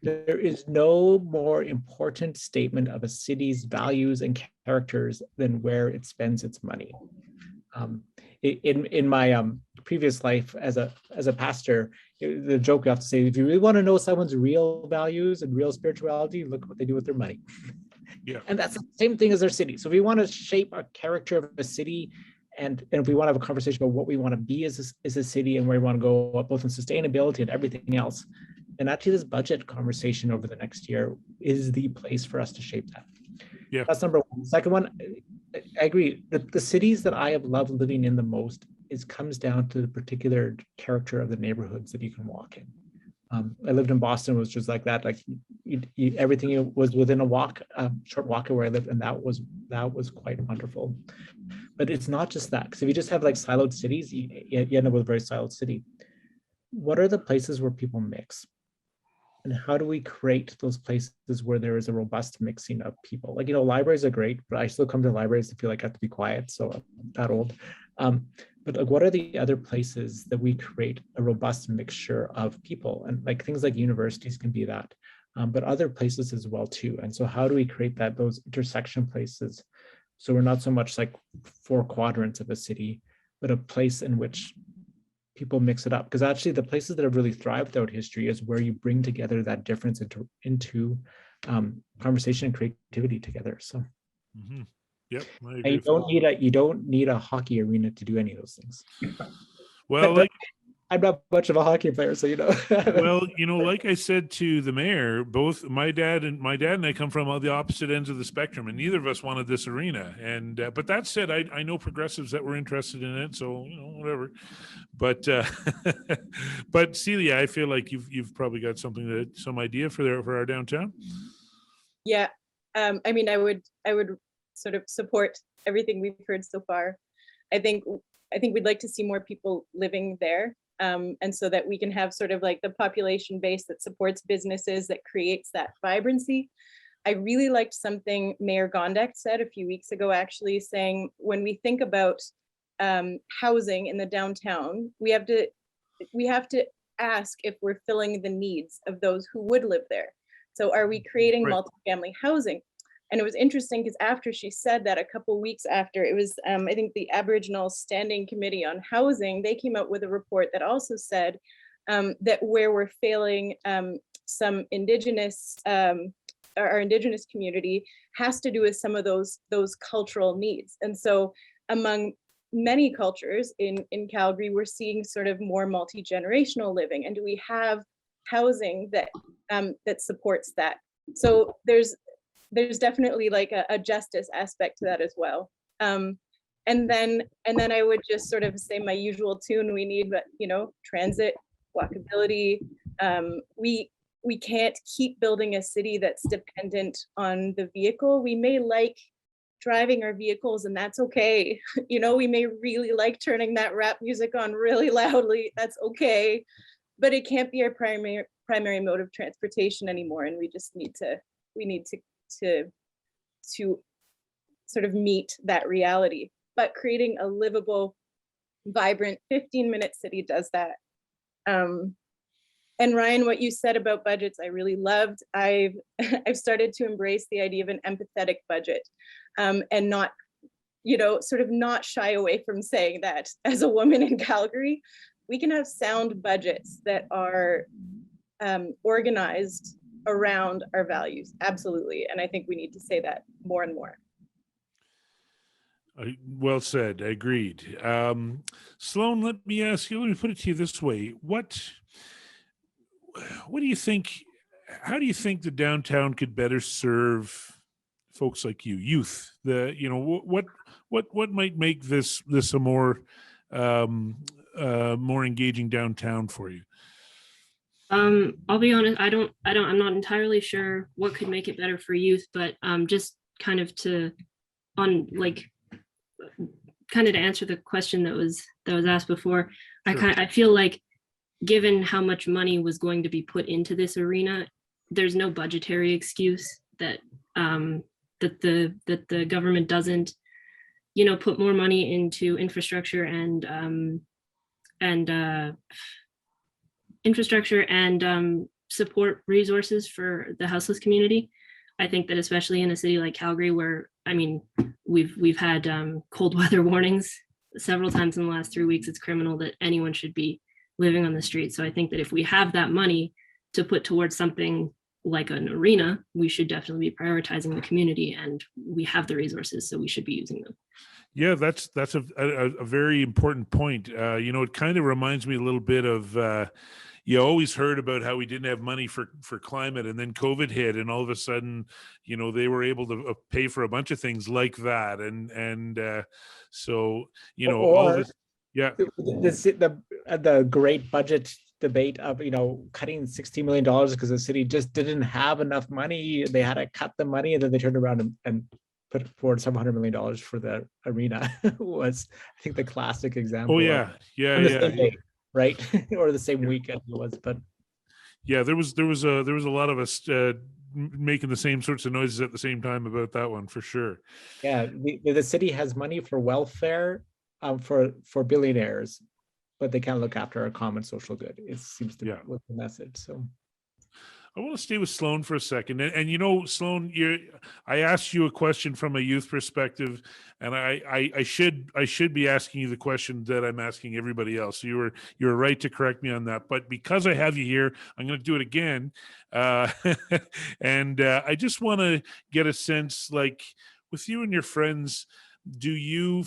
S3: There is no more important statement of a city's values and characters than where it spends its money. In my previous life as a pastor, the joke you have to say, if you really want to know someone's real values and real spirituality, look at what they do with their money. Yeah. And that's the same thing as our city. So if we want to shape a character of a city, and if we want to have a conversation about what we want to be as a city and where we want to go, both in sustainability and everything else, and actually this budget conversation over the next year is the place for us to shape that. Yeah, that's number one. Second one, I agree. The cities that I have loved living in the most comes down to the particular character of the neighborhoods that you can walk in. I lived in Boston, was just like that. Like everything was within a short walk where I lived, and that was quite wonderful. But it's not just that, because if you just have like siloed cities, you end up with a very siloed city. What are the places where people mix? And how do we create those places where there is a robust mixing of people? Like, libraries are great, but I still come to libraries to feel like I have to be quiet, so I'm that old. But like, what are the other places that we create a robust mixture of people? And like things like universities can be that, but other places as well too. And so how do we create those intersection places? So we're not so much like 4 quadrants of a city, but a place in which people mix it up. Because actually the places that have really thrived throughout history is where you bring together that difference into conversation and creativity together. So. Mm-hmm. Yep, you don't need a hockey arena to do any of those things. Well, I'm not much of a hockey player, so
S1: Well, like I said to the mayor, both my dad and I come from all the opposite ends of the spectrum, and neither of us wanted this arena. And but that said, I know progressives that were interested in it, so whatever. But but Celia, I feel like you've probably got some idea for our downtown.
S5: Yeah, I mean, I would sort of support everything we've heard so far. I think we'd like to see more people living there. And so that we can have sort of like the population base that supports businesses, that creates that vibrancy. I really liked something Mayor Gondek said a few weeks ago, actually, saying when we think about housing in the downtown, we have to ask if we're filling the needs of those who would live there. So are we creating multifamily housing? And it was interesting because after she said that, a couple weeks after, it was, I think the Aboriginal Standing Committee on Housing, they came out with a report that also said that where we're failing some Indigenous, our Indigenous community has to do with some of those cultural needs. And so among many cultures in Calgary, we're seeing sort of more multi-generational living. And do we have housing that that supports that? So there's definitely like a justice aspect to that as well. And then I would just sort of say my usual tune, we need, transit, walkability. We can't keep building a city that's dependent on the vehicle. We may like driving our vehicles, and that's okay. We may really like turning that rap music on really loudly. That's okay, but it can't be our primary mode of transportation anymore. And we just need to sort of meet that reality. But creating a livable, vibrant 15-minute city does that. And Ryan, what you said about budgets, I really loved. I've started to embrace the idea of an empathetic budget, and not, sort of not shy away from saying that as a woman in Calgary, we can have sound budgets that are organized around our values. Absolutely. And I think we need to say that more and more.
S1: Well said. Agreed. Sloane, let me put it to you this way. What do you think, how do you think the downtown could better serve folks like you, youth? What might make this a more engaging downtown for you?
S4: I'll be honest, I'm not entirely sure what could make it better for youth, but just kind of to answer the question that was asked before. Sure. I feel like, given how much money was going to be put into this arena, there's no budgetary excuse that the government doesn't, put more money into infrastructure and support resources for the houseless community. I think that especially in a city like Calgary, where, we've had cold weather warnings several times in the last 3 weeks, it's criminal that anyone should be living on the street. So I think that if we have that money to put towards something like an arena, we should definitely be prioritizing the community, and we have the resources, so we should be using them.
S1: Yeah, that's a very important point. It kind of reminds me a little bit of, you always heard about how we didn't have money for climate, and then COVID hit, and all of a sudden, they were able to pay for a bunch of things like that. So, all this. Yeah.
S3: The great budget debate of, cutting $60 million because the city just didn't have enough money. They had to cut the money, and then they turned around and put forward some $100 million for the arena. Was, I think, the classic example.
S1: Oh yeah.
S3: Day, right? Or the same week as it was, but
S1: yeah, there was a lot of us making the same sorts of noises at the same time about that one, for sure.
S3: Yeah, the city has money for welfare, for billionaires, but they can't look after our common social good. It seems to be the message. So
S1: I want to stay with Sloane for a second. And Sloane, I asked you a question from a youth perspective, and I should be asking you the question that I'm asking everybody else. So you were right to correct me on that. But because I have you here, I'm going to do it again. And I just want to get a sense, like, with you and your friends, do you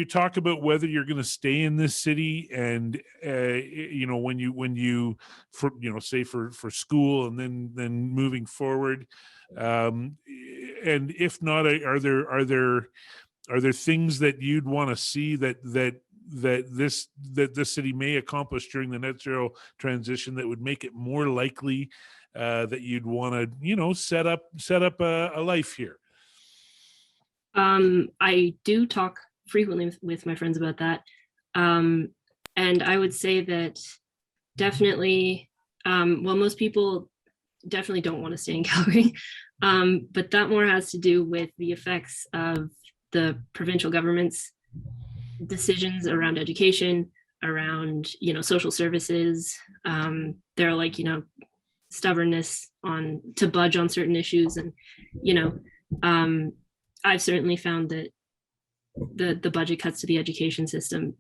S1: talk about whether you're going to stay in this city, and when you for say for school, and then moving forward, and if not, are there things that you'd want to see that this city may accomplish during the net zero transition that would make it more likely that you'd want to set up a life here?
S4: I do talk frequently with my friends about that. And I would say that definitely, well, most people definitely don't want to stay in Calgary, but that more has to do with the effects of the provincial government's decisions around education, around, social services. There are like, stubbornness to budge on certain issues. And, I've certainly found that the budget cuts to the education system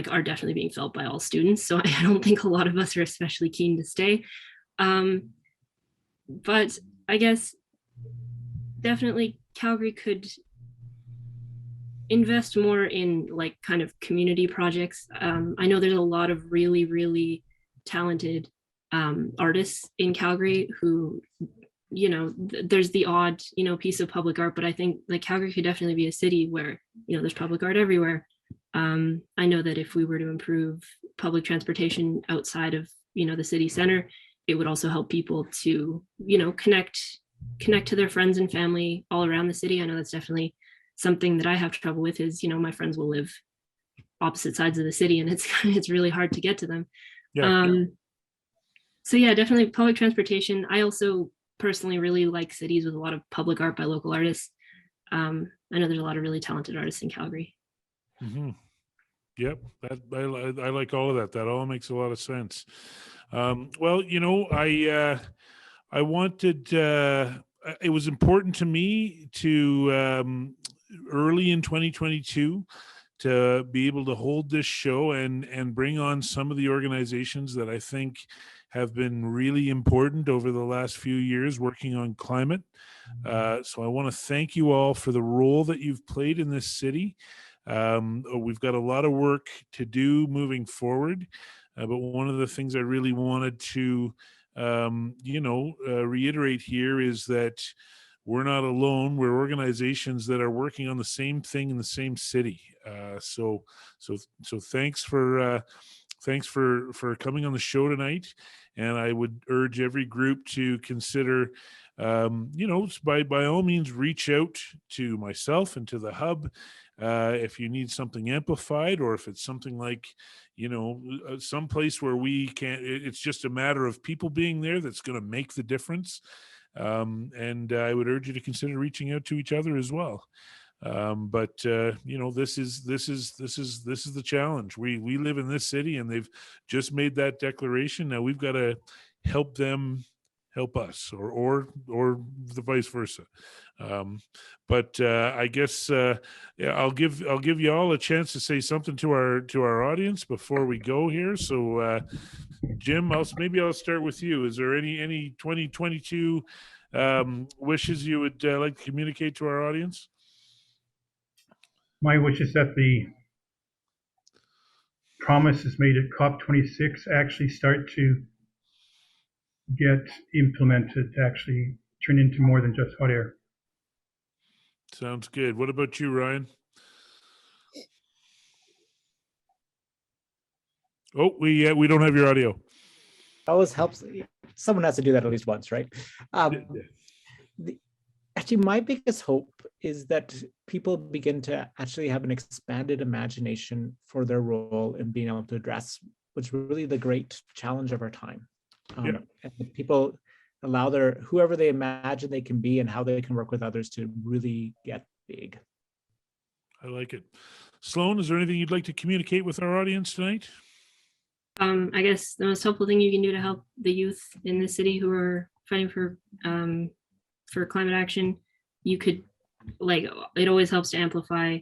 S4: are definitely being felt by all students. So I don't think a lot of us are especially keen to stay. But I guess definitely Calgary could invest more in kind of community projects. I know there's a lot of really, really talented artists in Calgary who, there's the odd, piece of public art, but I think Calgary could definitely be a city where, there's public art everywhere. I know that if we were to improve public transportation outside of, the city center, it would also help people to, connect to their friends and family all around the city. I know that's definitely something that I have trouble with is, my friends will live opposite sides of the city and it's really hard to get to them. So yeah, definitely public transportation. I also personally really like cities with a lot of public art by local artists. I know there's a lot of really talented artists in Calgary.
S1: Mm-hmm. Yep, I like all of that. That all makes a lot of sense. Well, I wanted. It was important to me to early in 2022 to be able to hold this show and bring on some of the organizations that I think have been really important over the last few years working on climate. So I want to thank you all for the role that you've played in this city. We've got a lot of work to do moving forward, but one of the things I really wanted to reiterate here is that we're not alone. We're organizations that are working on the same thing in the same city. So thanks for coming on the show tonight. And I would urge every group to consider, by all means, reach out to myself and to the hub if you need something amplified, or if it's something like, some place where we can't. It's just a matter of people being there that's going to make the difference. And I would urge you to consider reaching out to each other as well. But this is the challenge. We live in this city, and they've just made that declaration. Now we've got to help them help us, or the vice versa. But I guess I'll give you all a chance to say something to our audience before we go here. So Jim, I'll start with you. Is there any 2022 wishes you would like to communicate to our audience?
S6: My wish is that the promises made at COP26 actually start to get implemented, to actually turn into more than just hot air.
S1: Sounds good. What about you, Ryan? Oh, we don't have your audio.
S3: Always helps. Someone has to do that at least once, right? Actually, my biggest hope is that people begin to actually have an expanded imagination for their role in being able to address what's really the great challenge of our time. And people allow whoever they imagine they can be and how they can work with others to really get big.
S1: I like it. Sloane, is there anything you'd like to communicate with our audience tonight?
S4: I guess the most helpful thing you can do to help the youth in the city who are fighting for climate action, you could, it always helps to amplify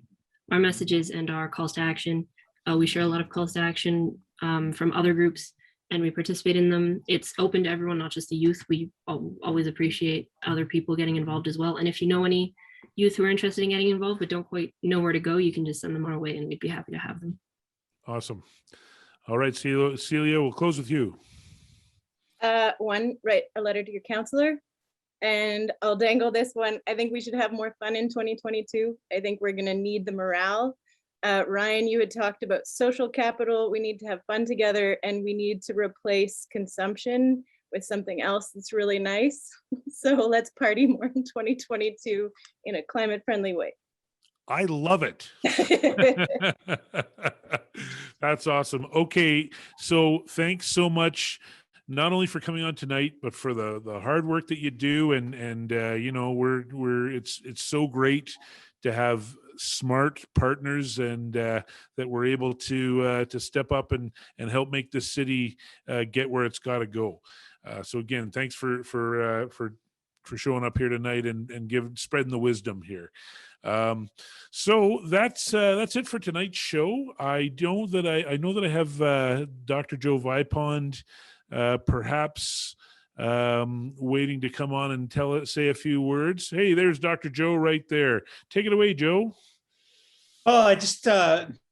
S4: our messages and our calls to action. We share a lot of calls to action from other groups, and we participate in them. It's open to everyone, not just the youth. We always appreciate other people getting involved as well. And if you know any youth who are interested in getting involved but don't quite know where to go, you can just send them our way and we'd be happy to have them.
S1: Awesome. All right, Celia, we'll close with you.
S5: One, write a letter to your counselor. And I'll dangle this one. I think we should have more fun in 2022. I think we're going to need the morale. Ryan, you had talked about social capital. We need to have fun together, and we need to replace consumption with something else that's really nice. So let's party more in 2022 in a climate friendly way.
S1: I love it. That's awesome. Okay, so thanks so much, not only for coming on tonight, but for the hard work that you do, and you know, it's so great to have smart partners, and that we're able to step up and help make the city get where it's got to go. So again, thanks for showing up here tonight and spreading the wisdom here. So that's it for tonight's show. I know that I have Dr. Joe Vipond perhaps waiting to come on and say a few words. Hey, there's Dr. Joe right there. Take it away, Joe.
S7: Oh, I just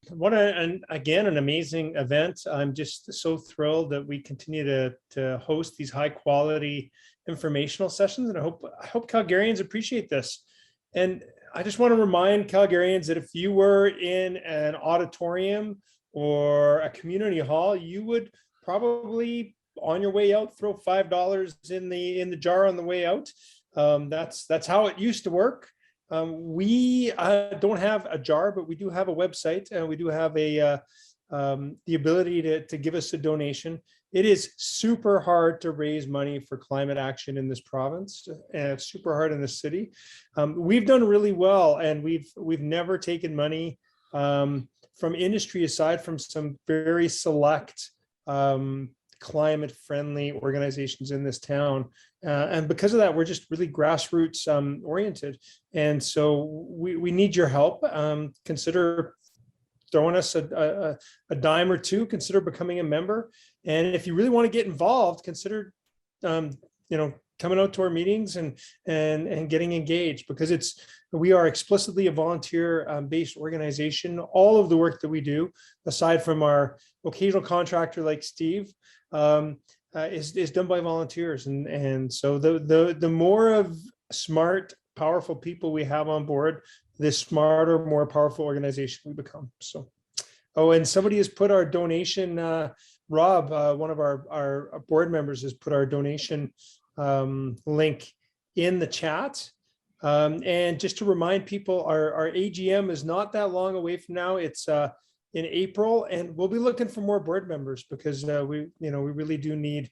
S7: what an amazing event. I'm just so thrilled that we continue to host these high quality informational sessions, and I hope Calgarians appreciate this. And I just want to remind Calgarians that if you were in an auditorium or a community hall, you would probably on your way out throw $5 in the jar on the way out. That's how it used to work. We don't have a jar, but we do have a website, and we do have the ability to give us a donation. It is super hard to raise money for climate action in this province, and it's super hard in the city. We've done really well, and we've never taken money from industry, aside from some very select climate friendly organizations in this town. And because of that, we're just really grassroots oriented. And so we need your help. Consider throwing us a dime or two, consider becoming a member. And if you really want to get involved, consider, coming out to our meetings and getting engaged, because we are explicitly a volunteer based organization. All of the work that we do, aside from our occasional contractor like Steve, is done by volunteers. And so the more of smart, powerful people we have on board, the smarter, more powerful organization we become. So, and somebody has put our donation, Rob, one of our board members, has put our donation link in the chat. And just to remind people, our AGM is not that long away from now. It's in April, and we'll be looking for more board members, because we really do need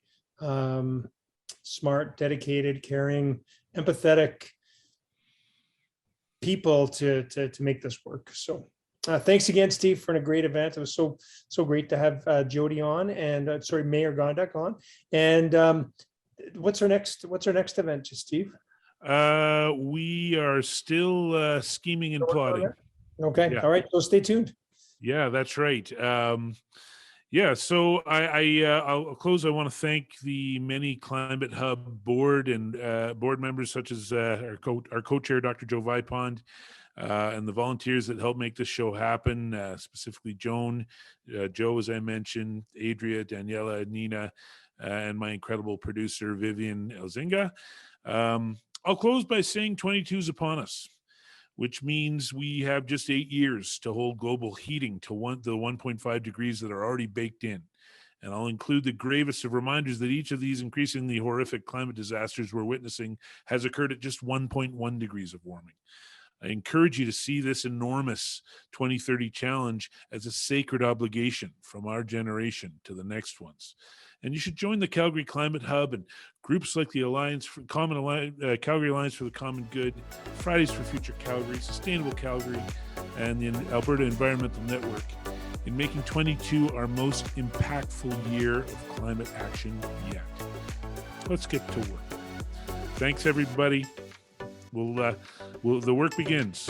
S7: smart, dedicated, caring, empathetic people to make this work. So thanks again, Steve, for a great event. It was so great to have Jyoti on, and Mayor Gondek on. And what's our next event, Steve?
S1: We are still scheming and plotting.
S7: Okay. Yeah. All right. So stay tuned.
S1: Yeah, that's right. So I'll close. I want to thank the many Climate Hub board and board members, such as our co-chair, Dr. Joe Vipond, and the volunteers that help make this show happen, specifically Joan, Joe, as I mentioned, Adria, Daniela, Nina, and my incredible producer, Vivian Elzinga. I'll close by saying 22 is upon us, which means we have just 8 years to hold global heating to the 1.5 degrees that are already baked in. And I'll include the gravest of reminders that each of these increasingly horrific climate disasters we're witnessing has occurred at just 1.1 degrees of warming. I encourage you to see this enormous 2030 challenge as a sacred obligation from our generation to the next ones. And you should join the Calgary Climate Hub and groups like the Calgary Alliance for the Common Good, Fridays for Future Calgary, Sustainable Calgary, and the Alberta Environmental Network in making 22 our most impactful year of climate action yet. Let's get to work. Thanks, everybody. The work begins.